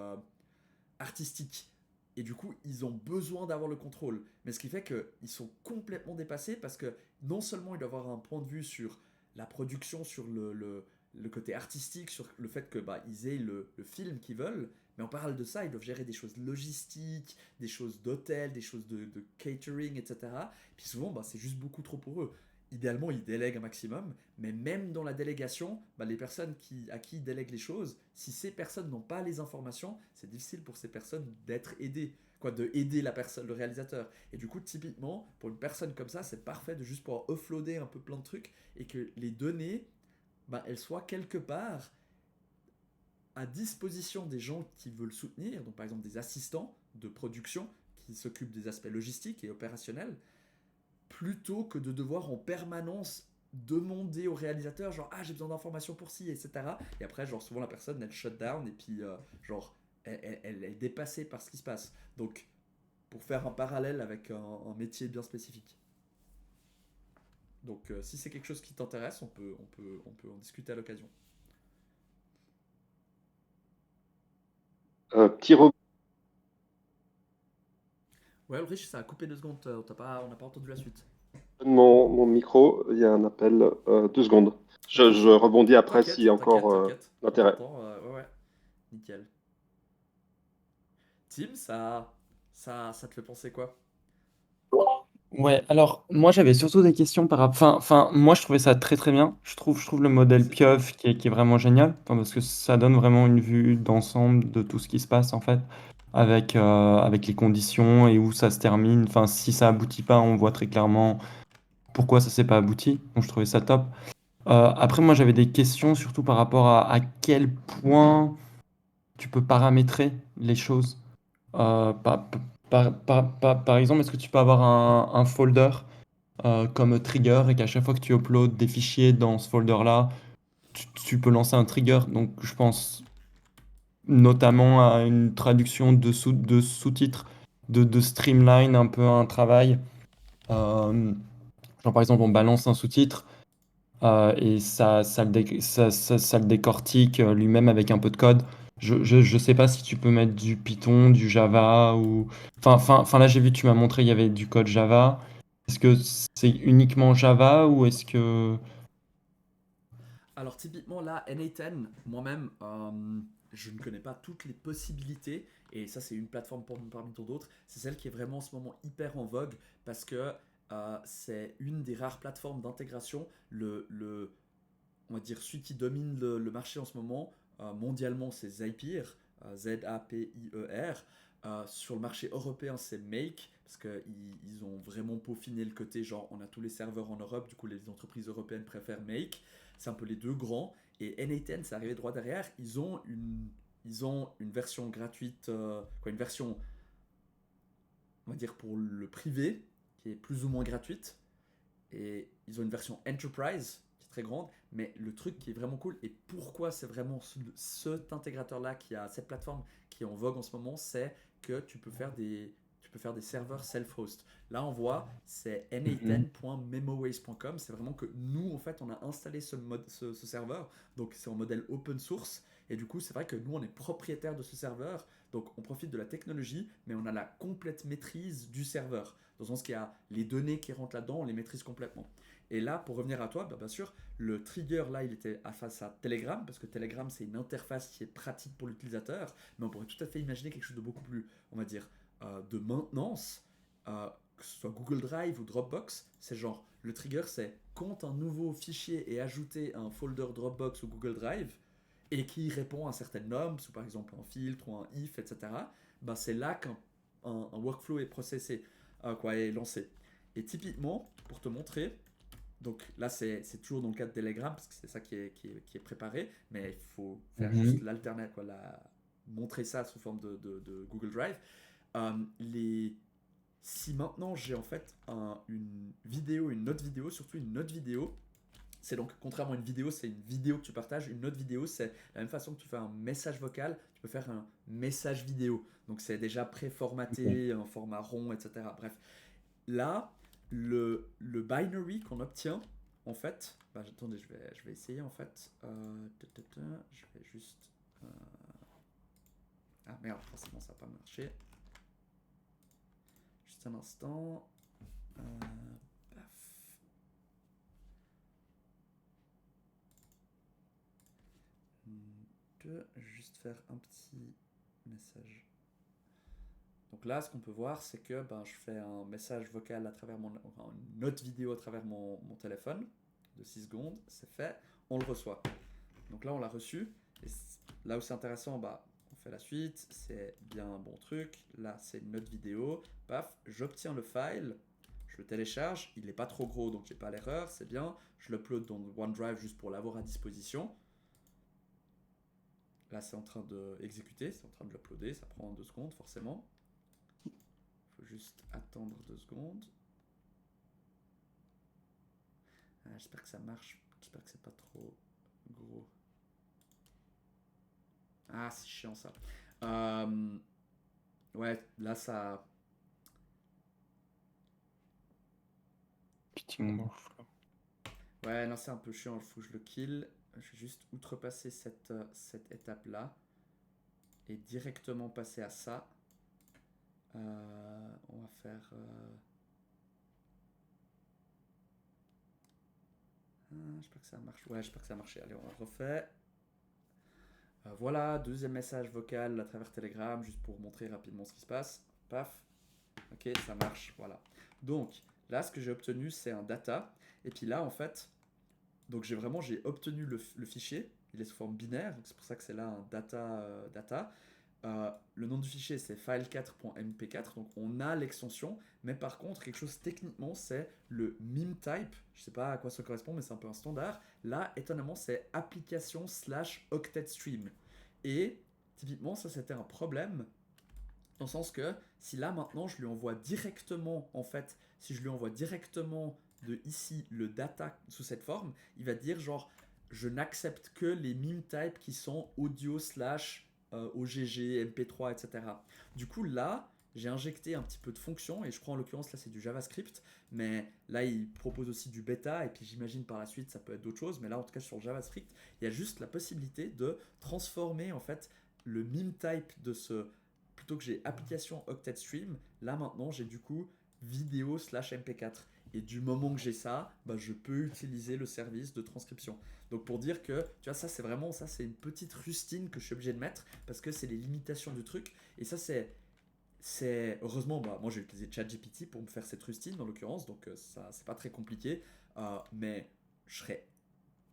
artistique. Et du coup, ils ont besoin d'avoir le contrôle. Mais ce qui fait qu'ils sont complètement dépassés parce que non seulement ils doivent avoir un point de vue sur la production, sur le côté artistique, sur le fait que ils aient le film qu'ils veulent, mais en parallèle de ça, ils doivent gérer des choses logistiques, des choses d'hôtel, des choses de catering, etc. Puis souvent, c'est juste beaucoup trop pour eux. Idéalement, ils délèguent un maximum, mais même dans la délégation, les personnes à qui ils délèguent les choses, si ces personnes n'ont pas les informations, c'est difficile pour ces personnes d'être aidées, quoi, de aider la personne, le réalisateur. Et du coup, typiquement, pour une personne comme ça, c'est parfait de juste pouvoir offloader un peu plein de trucs et que les données, elles soient quelque part à disposition des gens qui veulent soutenir, donc par exemple des assistants de production qui s'occupent des aspects logistiques et opérationnels, plutôt que de devoir en permanence demander au réalisateur genre j'ai besoin d'informations pour ci, etc. Et après genre souvent la personne elle shut down et puis genre elle est dépassée par ce qui se passe. Donc pour faire un parallèle avec un métier bien spécifique. Donc si c'est quelque chose qui t'intéresse, on peut en discuter à l'occasion. Petit Ouais Ulrich, ça a coupé 2 secondes, on n'a pas entendu la suite. mon micro, il y a un appel, 2 secondes. Ok, Je rebondis après s'il y a t'inquiète, t'inquiète, encore t'inquiète, on d'intérêt. t'entend, ouais, ouais, nickel. Tim, ça te fait penser quoi? Ouais, alors moi j'avais surtout des questions enfin, moi je trouvais ça très très bien. Je trouve le modèle C'est cool. Pieuvre qui est vraiment génial, enfin, parce que ça donne vraiment une vue d'ensemble de tout ce qui se passe en fait, avec les conditions et où ça se termine. Enfin, si ça aboutit pas, on voit très clairement pourquoi ça s'est pas abouti. Donc je trouvais ça top. Après, moi j'avais des questions surtout par rapport à quel point tu peux paramétrer les choses. Par exemple, est-ce que tu peux avoir un folder comme trigger et qu'à chaque fois que tu uploads des fichiers dans ce folder-là, tu peux lancer un trigger. Donc, je pense notamment à une traduction de sous-titres, de streamline un peu un travail. Euh, genre, par exemple, on balance un sous-titre et ça le décortique lui-même avec un peu de code. Je sais pas si tu peux mettre du Python, du Java ou... Enfin là, j'ai vu, tu m'as montré, il y avait du code Java. Est-ce que c'est uniquement Java ou est-ce que... Alors typiquement là, N8N, moi-même, je ne connais pas toutes les possibilités, et ça c'est une plateforme parmi tant d'autres, c'est celle qui est vraiment en ce moment hyper en vogue, parce que c'est une des rares plateformes d'intégration, on va dire celui qui domine le marché en ce moment, mondialement c'est Zapier, Zapier. Sur le marché européen, c'est Make, parce qu'ils ont vraiment peaufiné le côté genre on a tous les serveurs en Europe, du coup les entreprises européennes préfèrent Make. C'est un peu les deux grands. Et N8N, c'est arrivé droit derrière. Ils ont une version gratuite, une version, on va dire, pour le privé, qui est plus ou moins gratuite. Et ils ont une version Enterprise, qui est très grande. Mais le truc qui est vraiment cool, et pourquoi c'est vraiment cet intégrateur-là, qui a cette plateforme qui est en vogue en ce moment, c'est que tu peux faire tu peux faire des serveurs self-host. Là, on voit, c'est na10.memoways.com. C'est vraiment que nous, en fait, on a installé ce serveur. Donc, c'est en modèle open source. Et du coup, c'est vrai que nous, on est propriétaire de ce serveur. Donc, on profite de la technologie, mais on a la complète maîtrise du serveur. Dans le sens qu'il y a les données qui rentrent là-dedans, on les maîtrise complètement. Et là, pour revenir à toi, bien sûr, le trigger, là, il était face à Telegram, parce que Telegram, c'est une interface qui est pratique pour l'utilisateur, mais on pourrait tout à fait imaginer quelque chose de beaucoup plus, on va dire, de maintenance, que ce soit Google Drive ou Dropbox. C'est genre, le trigger, c'est quand un nouveau fichier est ajouté à un folder Dropbox ou Google Drive, et qui répond à certaines normes, ou par exemple un filtre ou un if, etc., ben c'est là qu'un workflow est processé, est lancé. Et typiquement, pour te montrer, donc là, c'est toujours dans le cas de Telegram, parce que c'est ça qui est préparé, mais il faut faire juste l'alternate, montrer ça sous forme de Google Drive. Si maintenant j'ai en fait une note vidéo, surtout une note vidéo, c'est donc, contrairement à une vidéo, c'est une vidéo que tu partages. Une note vidéo, c'est la même façon que tu fais un message vocal, tu peux faire un message vidéo. Donc c'est déjà préformaté, un format rond, etc. Bref, là, le binary qu'on obtient, en fait, attendez, je vais essayer en fait. Je vais juste. Ah merde, forcément ça n'a pas marché. Juste un instant. Paf. Juste faire un petit message. Donc là, ce qu'on peut voir, c'est que je fais un message vocal à travers une note vidéo à travers mon téléphone de 6 secondes, c'est fait, on le reçoit. Donc là, on l'a reçu. Et là où c'est intéressant, on fait la suite, c'est bien un bon truc. Là, c'est une note vidéo. Paf, j'obtiens le file, je le télécharge. Il n'est pas trop gros, donc j'ai pas l'erreur, c'est bien. Je l'upload dans OneDrive juste pour l'avoir à disposition. Là, c'est en train d'exécuter, c'est en train de l'uploader, ça prend 2 secondes forcément. Il faut juste attendre 2 secondes. J'espère que ça marche, j'espère que c'est pas trop gros. Ah, c'est chiant ça. Ouais, là ça... Ouais, non, c'est un peu chiant, il faut que je le kill. Je vais juste outrepasser cette étape-là et directement passer à ça. On va faire... j'espère que ça marche. Ouais, j'espère que ça a marché. Allez, on refait. Voilà, deuxième message vocal à travers Telegram, juste pour montrer rapidement ce qui se passe. Paf. Ok, ça marche. Voilà. Donc, là, ce que j'ai obtenu, c'est un data. Et puis là, en fait, donc j'ai obtenu le fichier. Il est sous forme binaire, donc c'est pour ça que c'est là un data. Le nom du fichier, c'est file4.mp4, donc on a l'extension, mais par contre, quelque chose techniquement, c'est le meme type. Je sais pas à quoi ça correspond, mais c'est un peu un standard. Là, étonnamment, c'est application/octet stream. Et typiquement, ça, c'était un problème, dans le sens que si là, maintenant, je lui envoie directement, en fait, si je lui envoie directement de ici le data sous cette forme, il va dire genre, je n'accepte que les meme types qui sont audio/ OGG, MP3, etc. Du coup, là, j'ai injecté un petit peu de fonctions, et je crois en l'occurrence, là, c'est du JavaScript, mais là, il propose aussi du bêta, et puis j'imagine par la suite, ça peut être d'autres choses, mais là, en tout cas, sur le JavaScript, il y a juste la possibilité de transformer, en fait, le meme type de ce... Plutôt que j'ai application octet stream, là, maintenant, j'ai du coup vidéo/mp4. Et du moment que j'ai ça, je peux utiliser le service de transcription. Donc pour dire que, tu vois, ça c'est une petite rustine que je suis obligé de mettre parce que c'est les limitations du truc. Et ça c'est heureusement, moi j'ai utilisé ChatGPT pour me faire cette rustine dans l'occurrence, donc ça c'est pas très compliqué. Mais je serais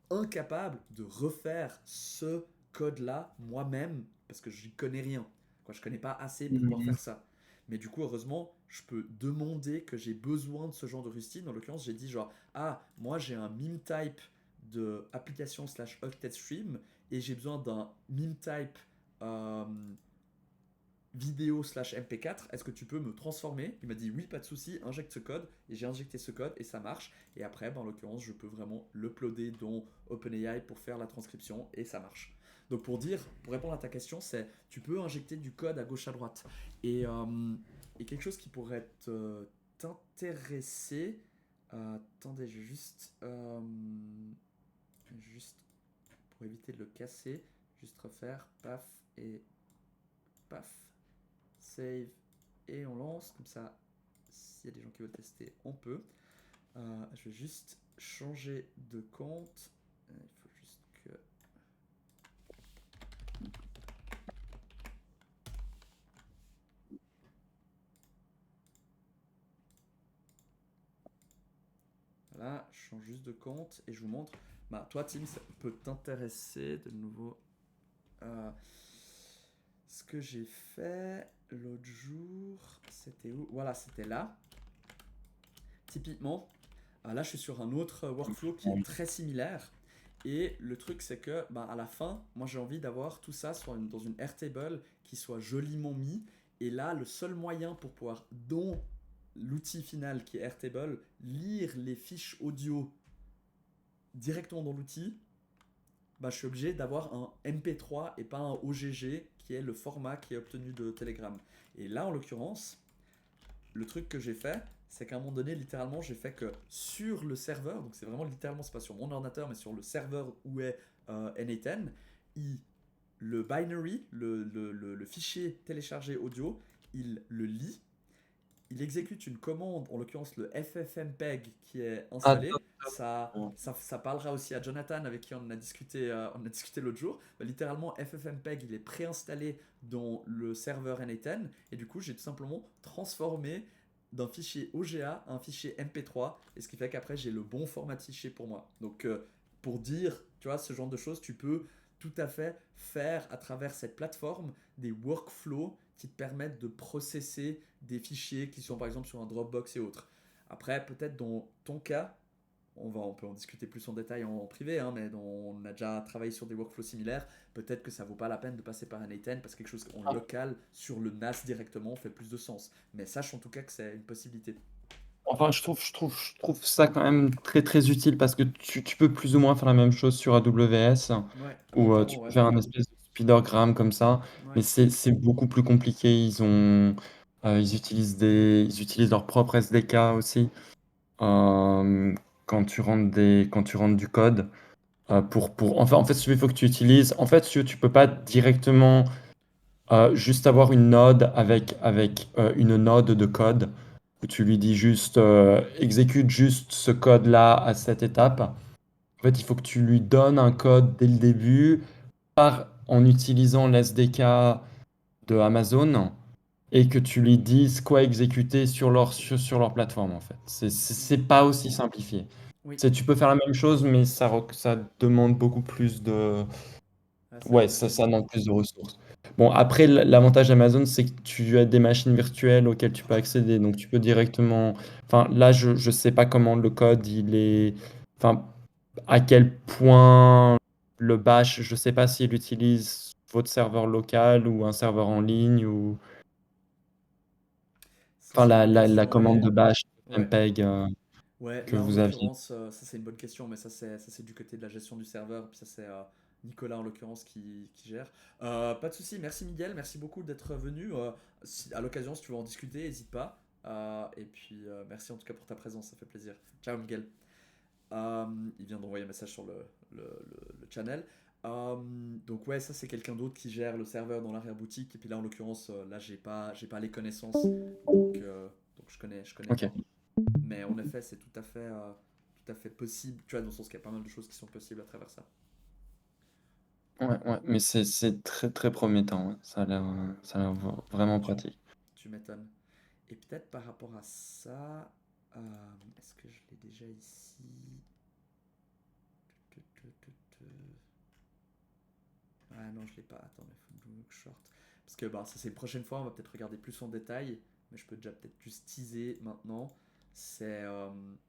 incapable de refaire ce code-là moi-même parce que j'y connais rien. Je connais pas assez pour pouvoir faire ça. Mais du coup, heureusement, je peux demander que j'ai besoin de ce genre de rustine. En l'occurrence, j'ai dit genre, moi j'ai un meme type de application/octet stream et j'ai besoin d'un meme type vidéo/mp4. Est-ce que tu peux me transformer? Il m'a dit oui, pas de souci, injecte ce code. Et j'ai injecté ce code et ça marche. Et après, en l'occurrence, je peux vraiment l'uploader dans OpenAI pour faire la transcription et ça marche. Donc pour répondre à ta question, c'est tu peux injecter du code à gauche à droite. Et Et quelque chose qui pourrait t'intéresser. Attendez, juste pour éviter de le casser, juste refaire, paf et paf, save et on lance, comme ça, s'il y a des gens qui veulent tester, on peut. Je vais juste changer de compte. Il faut juste que... Voilà, je change juste de compte et je vous montre. Bah, toi, Tim, ça peut t'intéresser de nouveau. Ce que j'ai fait l'autre jour, c'était où? Voilà, c'était là. Typiquement, là, je suis sur un autre workflow qui est très similaire. Et le truc, c'est que bah, à la fin, moi, j'ai envie d'avoir tout ça dans une Airtable qui soit joliment mis. Et là, le seul moyen pour pouvoir, dans l'outil final qui est Airtable, lire les fiches audio directement dans l'outil, bah, je suis obligé d'avoir un MP3 et pas un OGG qui est le format qui est obtenu de Telegram. Et là, en l'occurrence, le truc que j'ai fait, c'est qu'à un moment donné, littéralement, j'ai fait que sur le serveur, donc c'est vraiment littéralement, c'est pas sur mon ordinateur, mais sur le serveur où est N8N, le binary, le fichier téléchargé audio, il le lit, il exécute une commande, en l'occurrence le ffmpeg qui est installé. Ça parlera aussi à Jonathan avec qui on a discuté l'autre jour. Bah, littéralement, ffmpeg il est préinstallé dans le serveur N8N et du coup j'ai tout simplement transformé d'un fichier OGA à un fichier MP3 et ce qui fait qu'après j'ai le bon format de fichier pour moi. Donc pour dire, tu vois, ce genre de choses, tu peux tout à fait faire à travers cette plateforme des workflows qui te permettent de processer des fichiers qui sont par exemple sur un Dropbox et autres. Après, peut-être dans ton cas, on peut en discuter plus en détail en privé, hein, mais on a déjà travaillé sur des workflows similaires. Peut-être que ça vaut pas la peine de passer par un N8N parce que quelque chose en local sur le NAS directement fait plus de sens. Mais sache en tout cas que c'est une possibilité. Enfin, je trouve ça quand même très très utile parce que tu peux plus ou moins faire la même chose sur AWS Ouais, où clairement, tu peux ouais. faire un espèce de speedogram comme ça, Ouais. mais c'est beaucoup plus compliqué. Ils utilisent leur propre SDK aussi quand tu rentres du code. En fait, il faut que tu utilises. En fait, tu peux pas directement juste avoir une node avec une node de code où tu lui dis juste exécute juste ce code-là à cette étape. En fait, il faut que tu lui donnes un code dès le début en utilisant l'SDK de Amazon et que tu lui dises quoi exécuter sur leur plateforme en fait. C'est pas aussi simplifié. Oui, Tu peux faire la même chose, mais ça demande beaucoup plus de, ça ouais, ça j'imagine. demande plus de ressources. Bon, après, l'avantage d'Amazon, c'est que tu as des machines virtuelles auxquelles tu peux accéder. Donc, tu peux directement. Enfin, là, je ne sais pas comment le code, il est. Enfin, à quel point le bash, je ne sais pas s'il utilise votre serveur local ou un serveur en ligne ou. Ça Enfin, c'est une bonne la question, commande mais de bash, ouais. MPEG Ouais, que là en vous aviez. l'occurrence, ça c'est une bonne question, mais ça c'est du côté de la gestion du serveur, puis ça c'est Nicolas en l'occurrence qui gère. Pas de souci, merci Miguel, merci beaucoup d'être venu. À l'occasion, si tu veux en discuter, n'hésite pas. Et puis merci en tout cas pour ta présence, ça fait plaisir. Ciao Miguel. Il vient d'envoyer un message sur le channel. Donc ouais, ça c'est quelqu'un d'autre qui gère le serveur dans l'arrière-boutique. Et puis là en l'occurrence, là j'ai pas les connaissances, donc je connais Ok. pas. Mais en effet, c'est tout à fait possible, tu vois, dans le sens qu'il y a pas mal de choses qui sont possibles à travers ça. Ouais, ouais, mais c'est très très promettant, ouais. Ça a l'air vraiment pratique. Tu m'étonnes. Et peut-être par rapport à ça, est-ce que je l'ai déjà ici? Ah non, je l'ai pas. Attends, mais faut me short. Parce que bah, ça c'est une prochaine fois, on va peut-être regarder plus en détail, mais je peux déjà peut-être juste teaser maintenant. C'est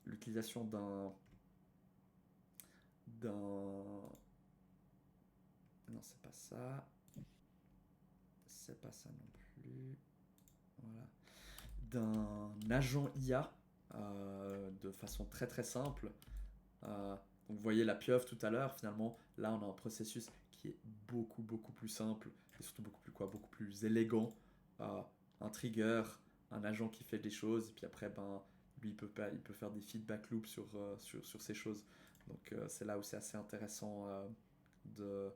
l'utilisation d'un. Non, c'est pas ça. C'est pas ça non plus. Voilà. D'un agent IA de façon très très simple. Donc vous voyez la pieuvre tout à l'heure, finalement, là on a un processus qui est beaucoup beaucoup plus simple et surtout beaucoup plus élégant. Un trigger, un agent qui fait des choses, et puis après, ben, lui, il peut faire des feedback loops sur ces choses. Donc, c'est là où c'est assez intéressant de,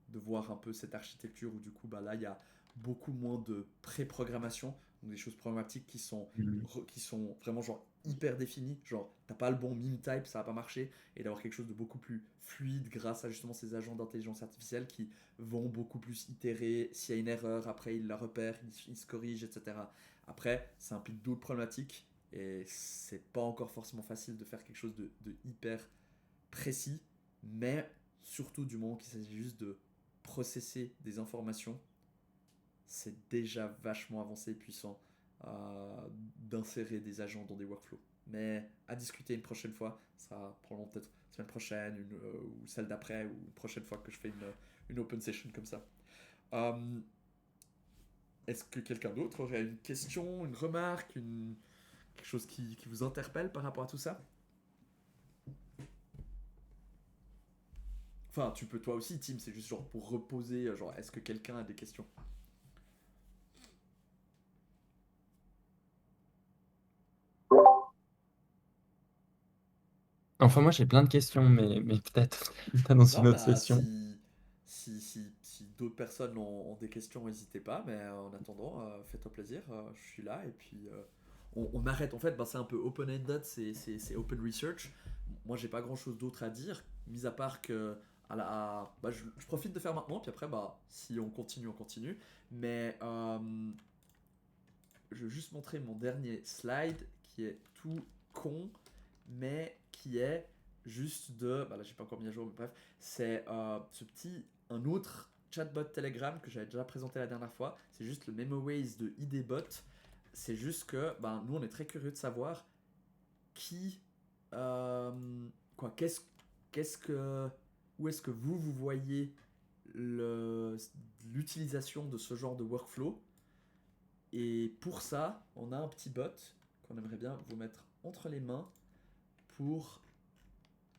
de voir un peu cette architecture où, du coup, bah, là, il y a beaucoup moins de pré-programmation, donc des choses problématiques Mhm. qui sont vraiment genre hyper définies. Genre, t'as pas le bon meme type, ça va pas marcher, et d'avoir quelque chose de beaucoup plus fluide grâce à justement ces agents d'intelligence artificielle qui vont beaucoup plus itérer. S'il y a une erreur, après ils la repèrent, ils se corrigent, etc. Après, ça implique d'autres problématiques et c'est pas encore forcément facile de faire quelque chose de hyper précis, mais surtout du moment qu'il s'agit juste de processer des informations, c'est déjà vachement avancé et puissant d'insérer des agents dans des workflows. Mais à discuter une prochaine fois, ça sera probablement peut-être la semaine prochaine ou celle d'après ou une prochaine fois que je fais une open session comme ça. Euh, Est-ce que quelqu'un d'autre aurait une question, une remarque, quelque chose qui vous interpelle par rapport à tout ça? Enfin, tu peux toi aussi, Tim, c'est juste genre pour reposer, genre, est-ce que quelqu'un a des questions? Enfin, moi, j'ai plein de questions, mais peut-être dans Non, une autre bah, session. si d'autres personnes ont des questions, n'hésitez pas, mais en attendant, faites-toi plaisir, je suis là, et puis on arrête, en fait, bah, c'est un peu open-ended, c'est open research. Moi, j'ai pas grand-chose d'autre à dire, mis à part que bah, je profite de faire maintenant, puis après, bah, si on continue, on continue, mais je vais juste montrer mon dernier slide qui est tout con, mais qui est juste de. Bah là, j'ai pas encore mis à jour, mais bref, c'est un autre chatbot Telegram que j'avais déjà présenté la dernière fois. C'est juste le MemoWays de IDBot. C'est juste que ben, nous, on est très curieux de savoir qui. euh, quoi, qu'est-ce que. Où est-ce que vous voyez l'utilisation de ce genre de workflow et pour ça, on a un petit bot qu'on aimerait bien vous mettre entre les mains pour,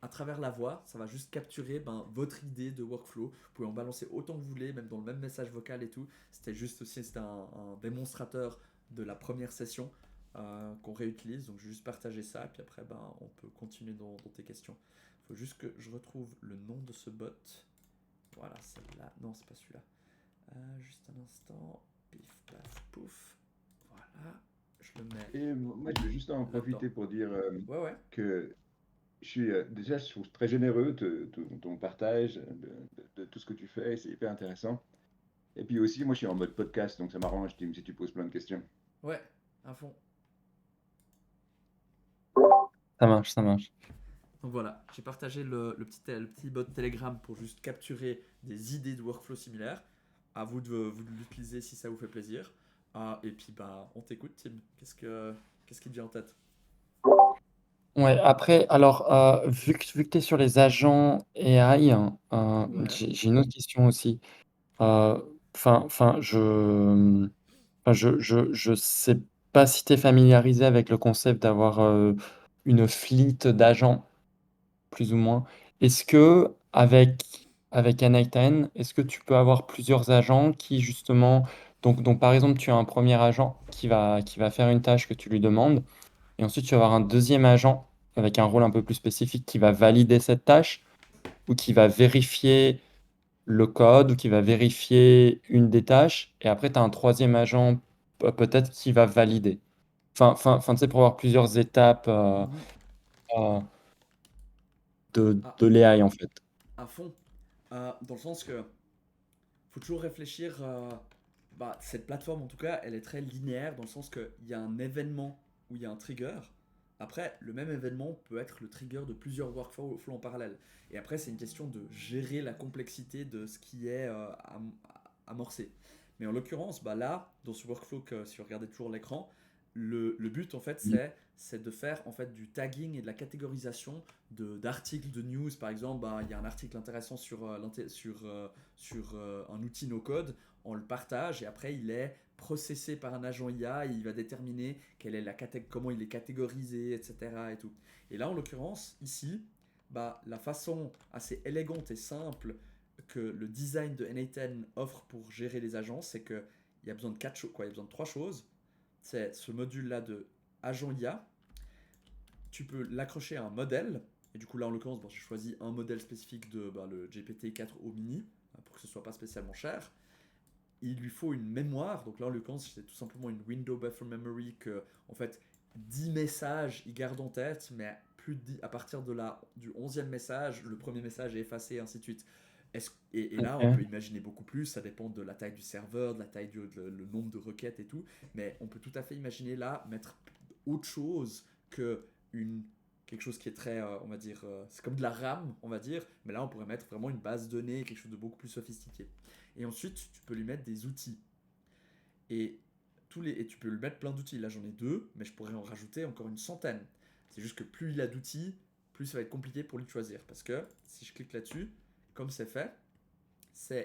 à travers la voix, ça va juste capturer ben, votre idée de workflow. Vous pouvez en balancer autant que vous voulez, même dans le même message vocal et tout. C'était un démonstrateur de la première session qu'on réutilise. Donc, je vais juste partager ça. Et puis après, ben, on peut continuer dans tes questions. Il faut juste que je retrouve le nom de ce bot. Voilà, celle-là. Non, c'est pas celui-là. Juste un instant. Pif, paf, pouf. Voilà. Je le mets Et moi, je veux juste en là-dedans. profiter pour dire Ouais, ouais. que déjà, je trouve très généreux ton partage de tout ce que tu fais, c'est hyper intéressant. Et puis aussi, moi, je suis en mode podcast, donc ça m'arrange, Tim, si tu poses plein de questions. Ouais, à fond. Ça marche, ça marche. Donc voilà, j'ai partagé le petit bot Telegram pour juste capturer des idées de workflow similaires. À vous de l'utiliser si ça vous fait plaisir. Et puis, bah, on t'écoute, Tim. Qu'est-ce qui te vient en tête? Ouais, après, alors, vu que tu es sur les agents AI, Ouais. j'ai une autre question aussi. Euh, Enfin, je sais pas si tu es familiarisé avec le concept d'avoir une fleet d'agents, plus ou moins. Est-ce que avec N8N, est-ce que tu peux avoir plusieurs agents qui justement, donc par exemple, tu as un premier agent qui va faire une tâche que tu lui demandes, et ensuite tu vas avoir un deuxième agent avec un rôle un peu plus spécifique qui va valider cette tâche ou qui va vérifier le code ou qui va vérifier une des tâches, et après tu as un troisième agent peut-être qui va valider. Tu sais, pour avoir plusieurs étapes Mhm. euh, de, Ah, de l'AI en fait. à fond. Dans le sens que faut toujours réfléchir. Bah, cette plateforme, en tout cas, elle est très linéaire dans le sens qu'il y a un événement où il y a un trigger. Après, le même événement peut être le trigger de plusieurs workflows en parallèle. Et après, c'est une question de gérer la complexité de ce qui est amorcé. Mais en l'occurrence, bah là, dans ce workflow, si vous regardez toujours l'écran, le but, en fait, c'est de faire en fait, du tagging et de la catégorisation d'articles de news. Par exemple, bah, il y a un article intéressant sur un outil no-code, on le partage et après il est processé par un agent IA et il va déterminer comment il est catégorisé, etc. Et, tout. Et là, en l'occurrence, ici, bah, la façon assez élégante et simple que le design de N8N offre pour gérer les agents, c'est qu'il y a besoin de il y a besoin de trois choses. c'est ce module-là de agent IA. Tu peux l'accrocher à un modèle. Et du coup, là, en l'occurrence, j'ai choisi un modèle spécifique de le GPT-4 Mini pour que ce soit pas spécialement cher. Il lui faut une mémoire. Donc là, en l'occurrence, c'est tout simplement une window buffer memory que, en fait, 10 messages, il garde en tête, mais à partir du 11e message, le premier message est effacé, et ainsi de suite. Et là, on Ok. peut imaginer beaucoup plus, ça dépend de la taille du serveur, de la taille le nombre de requêtes et tout, mais on peut tout à fait imaginer là mettre autre chose que quelque chose qui est très, on va dire, c'est comme de la RAM, on va dire, mais là on pourrait mettre vraiment une base de données, quelque chose de beaucoup plus sophistiqué. Et ensuite, tu peux lui mettre des outils. Et tu peux lui mettre plein d'outils. Là, j'en ai 2, mais je pourrais en rajouter encore une centaine. C'est juste que plus il a d'outils, plus ça va être compliqué pour lui de choisir. Parce que si je clique là-dessus, comme c'est fait,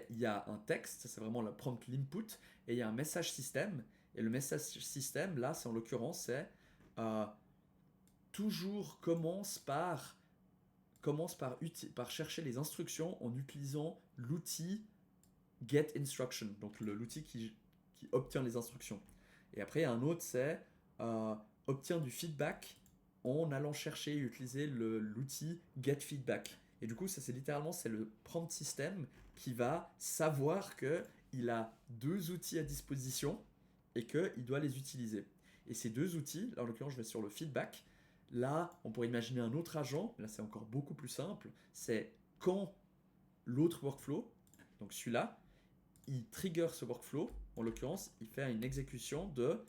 il y a un texte, c'est vraiment le prompt l'input, et il y a un message système. Et le message système, là, c'est en l'occurrence, c'est euh, toujours par chercher les instructions en utilisant l'outil getInstruction, donc l'outil qui obtient les instructions. Et après, il y a un autre, c'est obtient du feedback en allant chercher et utiliser l'outil getFeedback. Et du coup, ça c'est littéralement c'est le prompt system qui va savoir que il a 2 outils à disposition et qu'il doit les utiliser. Et ces 2 outils, là en l'occurrence je vais sur le feedback, là on pourrait imaginer un autre agent, là c'est encore beaucoup plus simple, c'est quand l'autre workflow, donc celui-là, il trigger ce workflow, en l'occurrence, il fait une exécution de...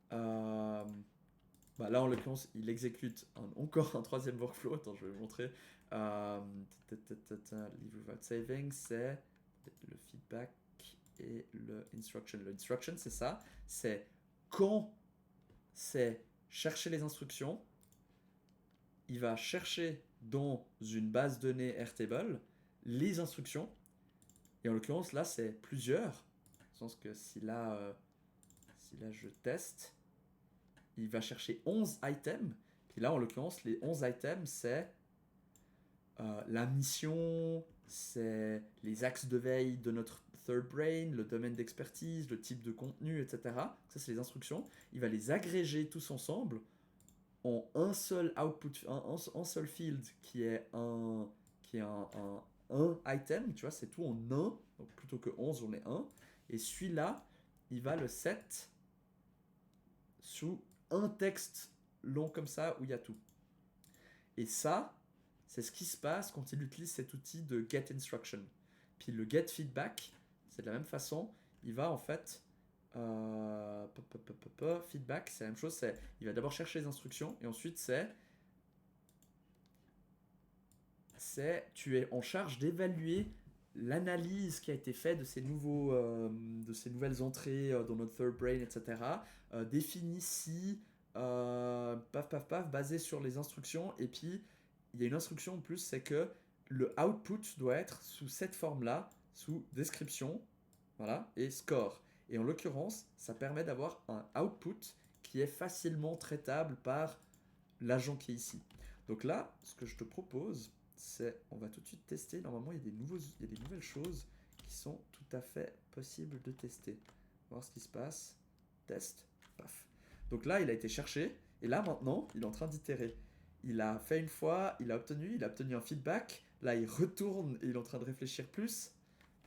là, en l'occurrence, il exécute encore un 3e workflow. Attends, je vais vous montrer. Leave without saving, c'est le feedback et le instruction. Le instruction, c'est ça. C'est quand c'est chercher les instructions, il va chercher dans une base de données Airtable les instructions. Et en l'occurrence, là, c'est plusieurs. Dans le sens que si là je teste, il va chercher 11 items. Puis là, en l'occurrence, les 11 items, c'est la mission, c'est les axes de veille de notre third brain, le domaine d'expertise, le type de contenu, etc. Ça, c'est les instructions. Il va les agréger tous ensemble en un seul output, un seul field qui est un item, tu vois, c'est tout en un, donc plutôt que 11, on est 1. Et celui-là, il va le set sous un texte long comme ça où il y a tout. Et ça, c'est ce qui se passe quand il utilise cet outil de getInstruction. Puis le getFeedback, c'est de la même façon, il va en fait... feedback, c'est la même chose, il va d'abord chercher les instructions et ensuite tu es en charge d'évaluer l'analyse qui a été faite de ces nouvelles entrées dans notre third brain, etc. Définis si basé sur les instructions. Et puis il y a une instruction en plus, c'est que le output doit être sous cette forme-là, sous description, voilà, et score. Et en l'occurrence, ça permet d'avoir un output qui est facilement traitable par l'agent qui est ici. Donc là, ce que je te propose, on va tout de suite tester. Normalement, il y a des nouvelles choses qui sont tout à fait possibles de tester. On va voir ce qui se passe. Test. Paf. Donc là, il a été cherché. Et là, maintenant, il est en train d'itérer. Il a fait une fois, il a obtenu un feedback. Là, il retourne et il est en train de réfléchir plus.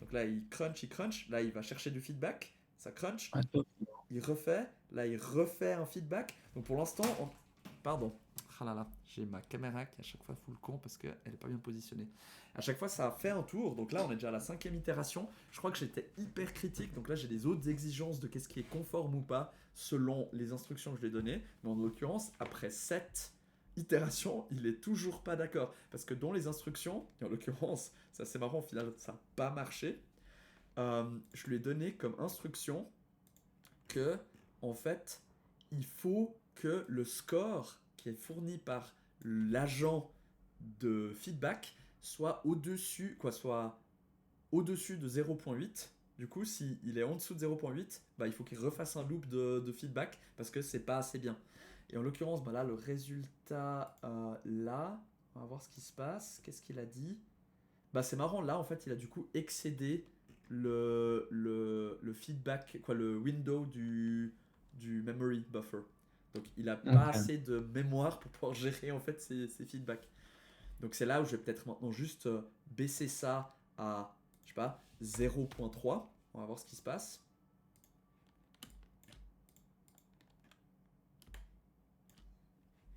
Donc là, il crunch. Là, il va chercher du feedback. Ça crunch. Attends. Il refait. Là, il refait un feedback. Donc pour l'instant, pardon. Ah là là, j'ai ma caméra qui à chaque fois fout le camp parce qu'elle n'est pas bien positionnée. À chaque fois, ça a fait un tour. Donc là, on est déjà à la 5e itération. Je crois que j'étais hyper critique. Donc là, j'ai des autres exigences de qu'est-ce qui est conforme ou pas selon les instructions que je lui ai données. Mais en l'occurrence, après 7 itérations, il est toujours pas d'accord. Parce que dans les instructions, et en l'occurrence, c'est assez marrant, au final, ça n'a pas marché. Je lui ai donné comme instruction que, en fait, il faut que le score qui est fourni par l'agent de feedback soit au-dessus de 0.8. Du coup, s'il est en dessous de 0.8, il faut qu'il refasse un loop de feedback parce que c'est pas assez bien. Et en l'occurrence, là, le résultat, là, on va voir ce qui se passe. Qu'est-ce qu'il a dit ? C'est marrant, là, en fait, il a du coup excédé le feedback, le window du memory buffer. Donc il a pas Ok. assez de mémoire pour pouvoir gérer en fait ses feedbacks. Donc c'est là où je vais peut-être maintenant juste baisser ça à, je sais pas, 0.3. On va voir ce qui se passe.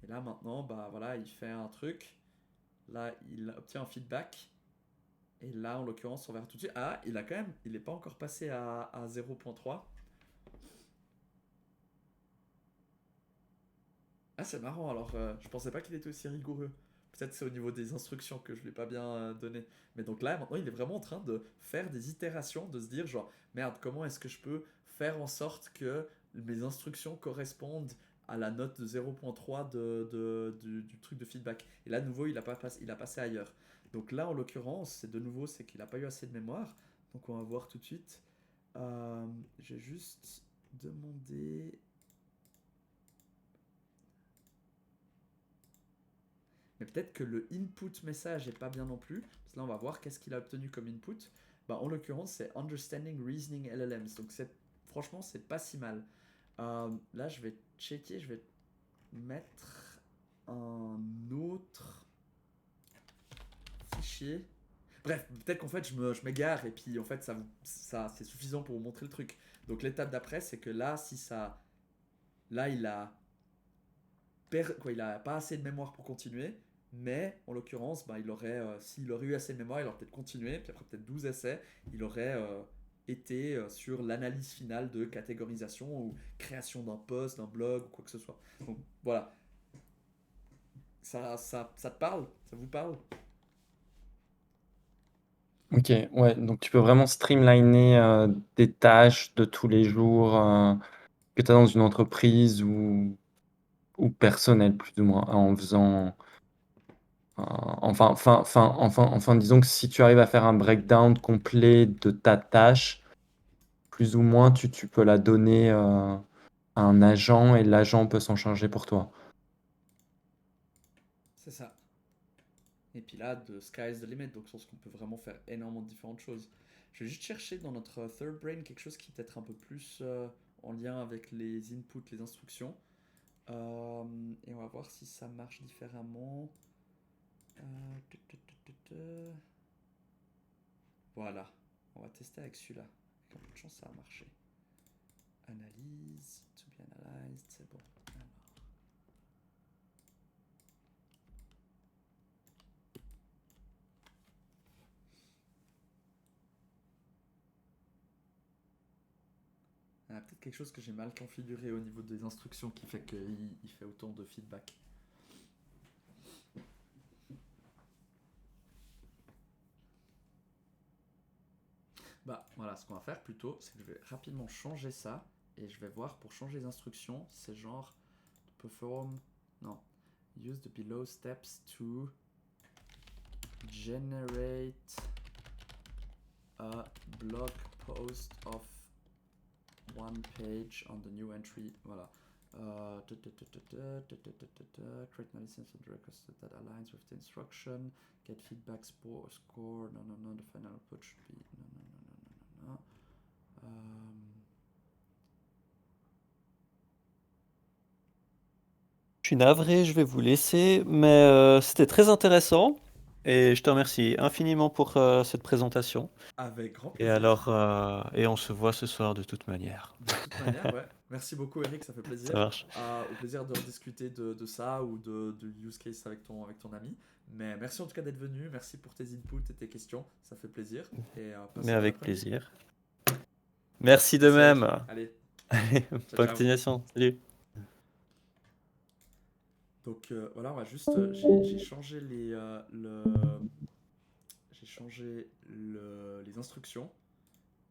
Et là maintenant, bah voilà, il fait un truc. Là, il obtient un feedback. Et là, en l'occurrence, on verra tout de suite. Ah, il a quand même, il n'est pas encore passé à 0.3. Ah, c'est marrant. Alors, je pensais pas qu'il était aussi rigoureux. Peut-être c'est au niveau des instructions que je lui ai pas bien donné. Mais donc là, maintenant, il est vraiment en train de faire des itérations, de se dire genre, merde, comment est-ce que je peux faire en sorte que mes instructions correspondent à la note de 0.3 du truc de feedback. Et là, de nouveau, il a passé ailleurs. Donc là, en l'occurrence, c'est de nouveau, c'est qu'il n'a pas eu assez de mémoire. Donc on va voir tout de suite. J'ai juste demandé. Mais peut-être que le input message est pas bien non plus. Parce que là, on va voir qu'est-ce qu'il a obtenu comme input. Bah, en l'occurrence, c'est Understanding Reasoning LLMs. Donc, franchement, c'est pas si mal. Là, je vais checker, je vais mettre un autre fichier. Bref, peut-être qu'en fait, je m'égare et puis en fait, ça c'est suffisant pour vous montrer le truc. Donc, l'étape d'après, c'est que là, si ça. Là, il a pas assez de mémoire pour continuer, mais en l'occurrence, bah, s'il aurait eu assez de mémoire, il aurait peut-être continué, puis après peut-être 12 essais, il aurait été sur l'analyse finale de catégorisation ou création d'un post, d'un blog ou quoi que ce soit. Donc voilà, ça te parle? Ça vous parle? Ok, ouais, donc tu peux vraiment streamliner des tâches de tous les jours que tu as dans une entreprise ou personnelles, plus ou moins, en faisant. Enfin, disons que si tu arrives à faire un breakdown complet de ta tâche, plus ou moins, tu peux la donner à un agent et l'agent peut s'en charger pour toi. C'est ça. Et puis là, the sky is the limit, donc je pense qu'on peut vraiment faire énormément de différentes choses. Je vais juste chercher dans notre third brain quelque chose qui est peut-être un peu plus en lien avec les inputs, les instructions. Et on va voir si ça marche différemment. Voilà, on va tester avec celui-là. Avec un peu de chance, ça a marché. Analyse, to be analyzed, c'est bon. Alors. Peut-être quelque chose que j'ai mal configuré au niveau des instructions qui fait qu'il fait autant de feedback. Bah voilà, ce qu'on va faire plutôt, c'est que je vais rapidement changer ça et je vais voir pour changer les instructions, c'est genre perform, non, use the below steps to generate a blog post of one page on the new entry. Voilà. Create analysis of the request that aligns with the instruction. Get feedback score. No. The final output should be no. Je suis navré, je vais vous laisser, mais c'était très intéressant et je te remercie infiniment pour cette présentation. Avec grand Et plaisir. alors, et on se voit ce soir de toute manière. De toute manière, ouais. Merci beaucoup, Eric, ça fait plaisir. Ça marche. Au plaisir de rediscuter de ça ou de use case avec ton ami. Mais merci en tout cas d'être venu. Merci pour tes inputs et tes questions. Ça fait plaisir. Et, passe Mais une bonne avec après-midi. plaisir. Merci de Merci, Eric. même. Allez, Allez, ciao, bonne ciao. continuation. Salut. Donc voilà, on va juste. J'ai changé les instructions.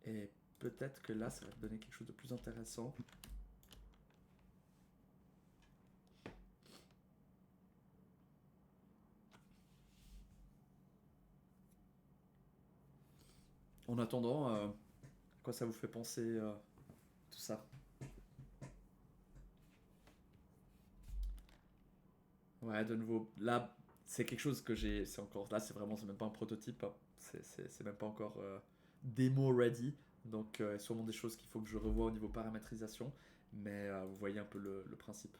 Et peut-être que là, ça va te donner quelque chose de plus intéressant. En attendant, à quoi ça vous fait penser tout ça? Ouais, de nouveau, là, c'est quelque chose que j'ai. C'est encore. Là, c'est même pas un prototype. Hein. C'est même pas encore démo ready. Donc, sûrement des choses qu'il faut que je revoie au niveau paramétrisation. mais vous voyez un peu le principe.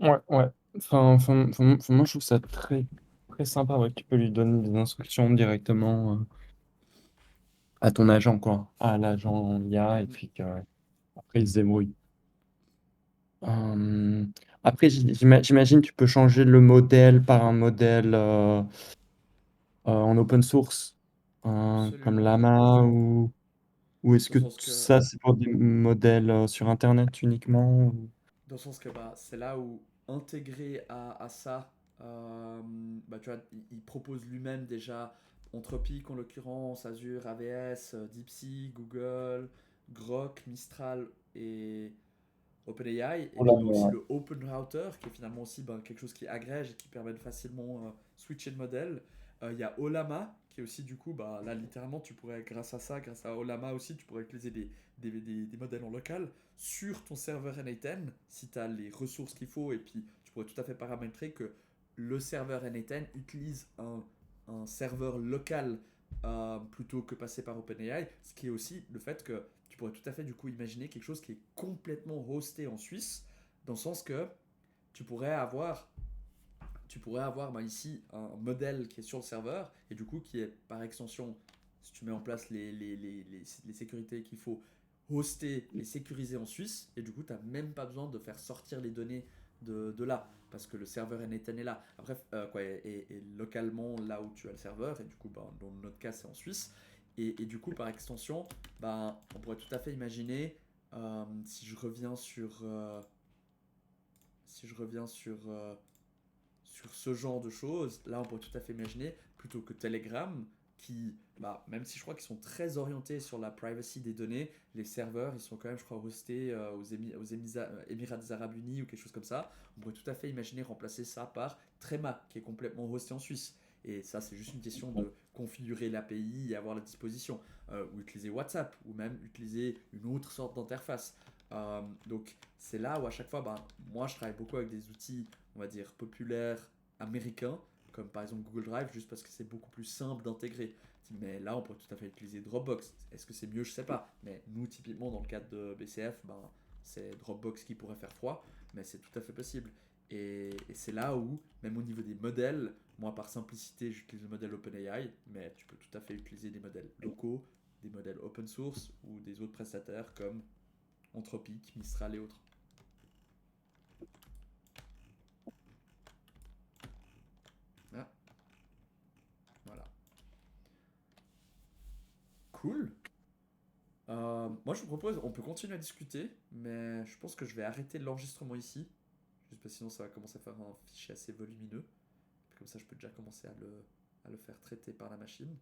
Ouais, ouais. Moi, je trouve ça très, très sympa, ouais, que tu peux lui donner des instructions directement à ton agent, quoi, à l'agent IA, et puis après, il se débrouille. Euh, Après, j'imagine tu peux changer le modèle par un modèle en open source, comme Absolument. Llama, ou est-ce Dans le que sens que ça, c'est pour des modèles sur Internet uniquement Dans le sens que bah, c'est là où intégrer à ça, bah, tu vois, il propose lui-même déjà Anthropic en l'occurrence, Azure, AWS, DeepSeek, Google, Grok, Mistral et OpenAI. Et Oh là puis bah, aussi là. le Open Router qui est finalement aussi bah, quelque chose qui agrège et qui permet de facilement switcher de modèle. Il y a Olama qui est aussi du coup, bah, là littéralement tu pourrais grâce à ça, grâce à Olama aussi, tu pourrais utiliser des modèles en local sur ton serveur N8N si tu as les ressources qu'il faut et puis tu pourrais tout à fait paramétrer que le serveur N8N utilise un serveur local plutôt que passer par OpenAI, ce qui est aussi le fait que tu pourrais tout à fait du coup imaginer quelque chose qui est complètement hosté en Suisse, dans le sens que tu pourrais avoir bah, ici un modèle qui est sur le serveur et du coup qui est par extension, si tu mets en place les sécurités qu'il faut, hoster et sécuriser en Suisse et du coup tu n'as même pas besoin de faire sortir les données de là parce que le serveur N8N est là. Après, et localement là où tu as le serveur et du coup bah, dans notre cas c'est en Suisse et du coup par extension bah, on pourrait tout à fait imaginer si je reviens sur ce genre de choses, là on pourrait tout à fait imaginer, plutôt que Telegram, qui, bah, même si je crois qu'ils sont très orientés sur la privacy des données, les serveurs, ils sont quand même, je crois, hostés aux Émirats des Arabes Unis ou quelque chose comme ça, on pourrait tout à fait imaginer remplacer ça par Trema, qui est complètement hosté en Suisse. Et ça, c'est juste une question de configurer l'API et avoir la disposition. Ou utiliser WhatsApp, ou même utiliser une autre sorte d'interface. Donc, c'est là où à chaque fois, bah, moi, je travaille beaucoup avec des outils on va dire, populaires américains, comme par exemple Google Drive, juste parce que c'est beaucoup plus simple d'intégrer. Mais là, on pourrait tout à fait utiliser Dropbox. Est-ce que c'est mieux? Je sais pas. Mais nous, typiquement, dans le cadre de BCF, ben, c'est Dropbox qui pourrait faire froid, mais c'est tout à fait possible. Et c'est là où, même au niveau des modèles, moi, par simplicité, j'utilise le modèle OpenAI, mais tu peux tout à fait utiliser des modèles locaux, des modèles open source ou des autres prestataires comme Anthropic, Mistral et autres. Ah, voilà. Cool. Moi, je vous propose, on peut continuer à discuter, mais je pense que je vais arrêter l'enregistrement ici. Juste parce que sinon, ça va commencer à faire un fichier assez volumineux. Puis comme ça, je peux déjà commencer à le faire traiter par la machine.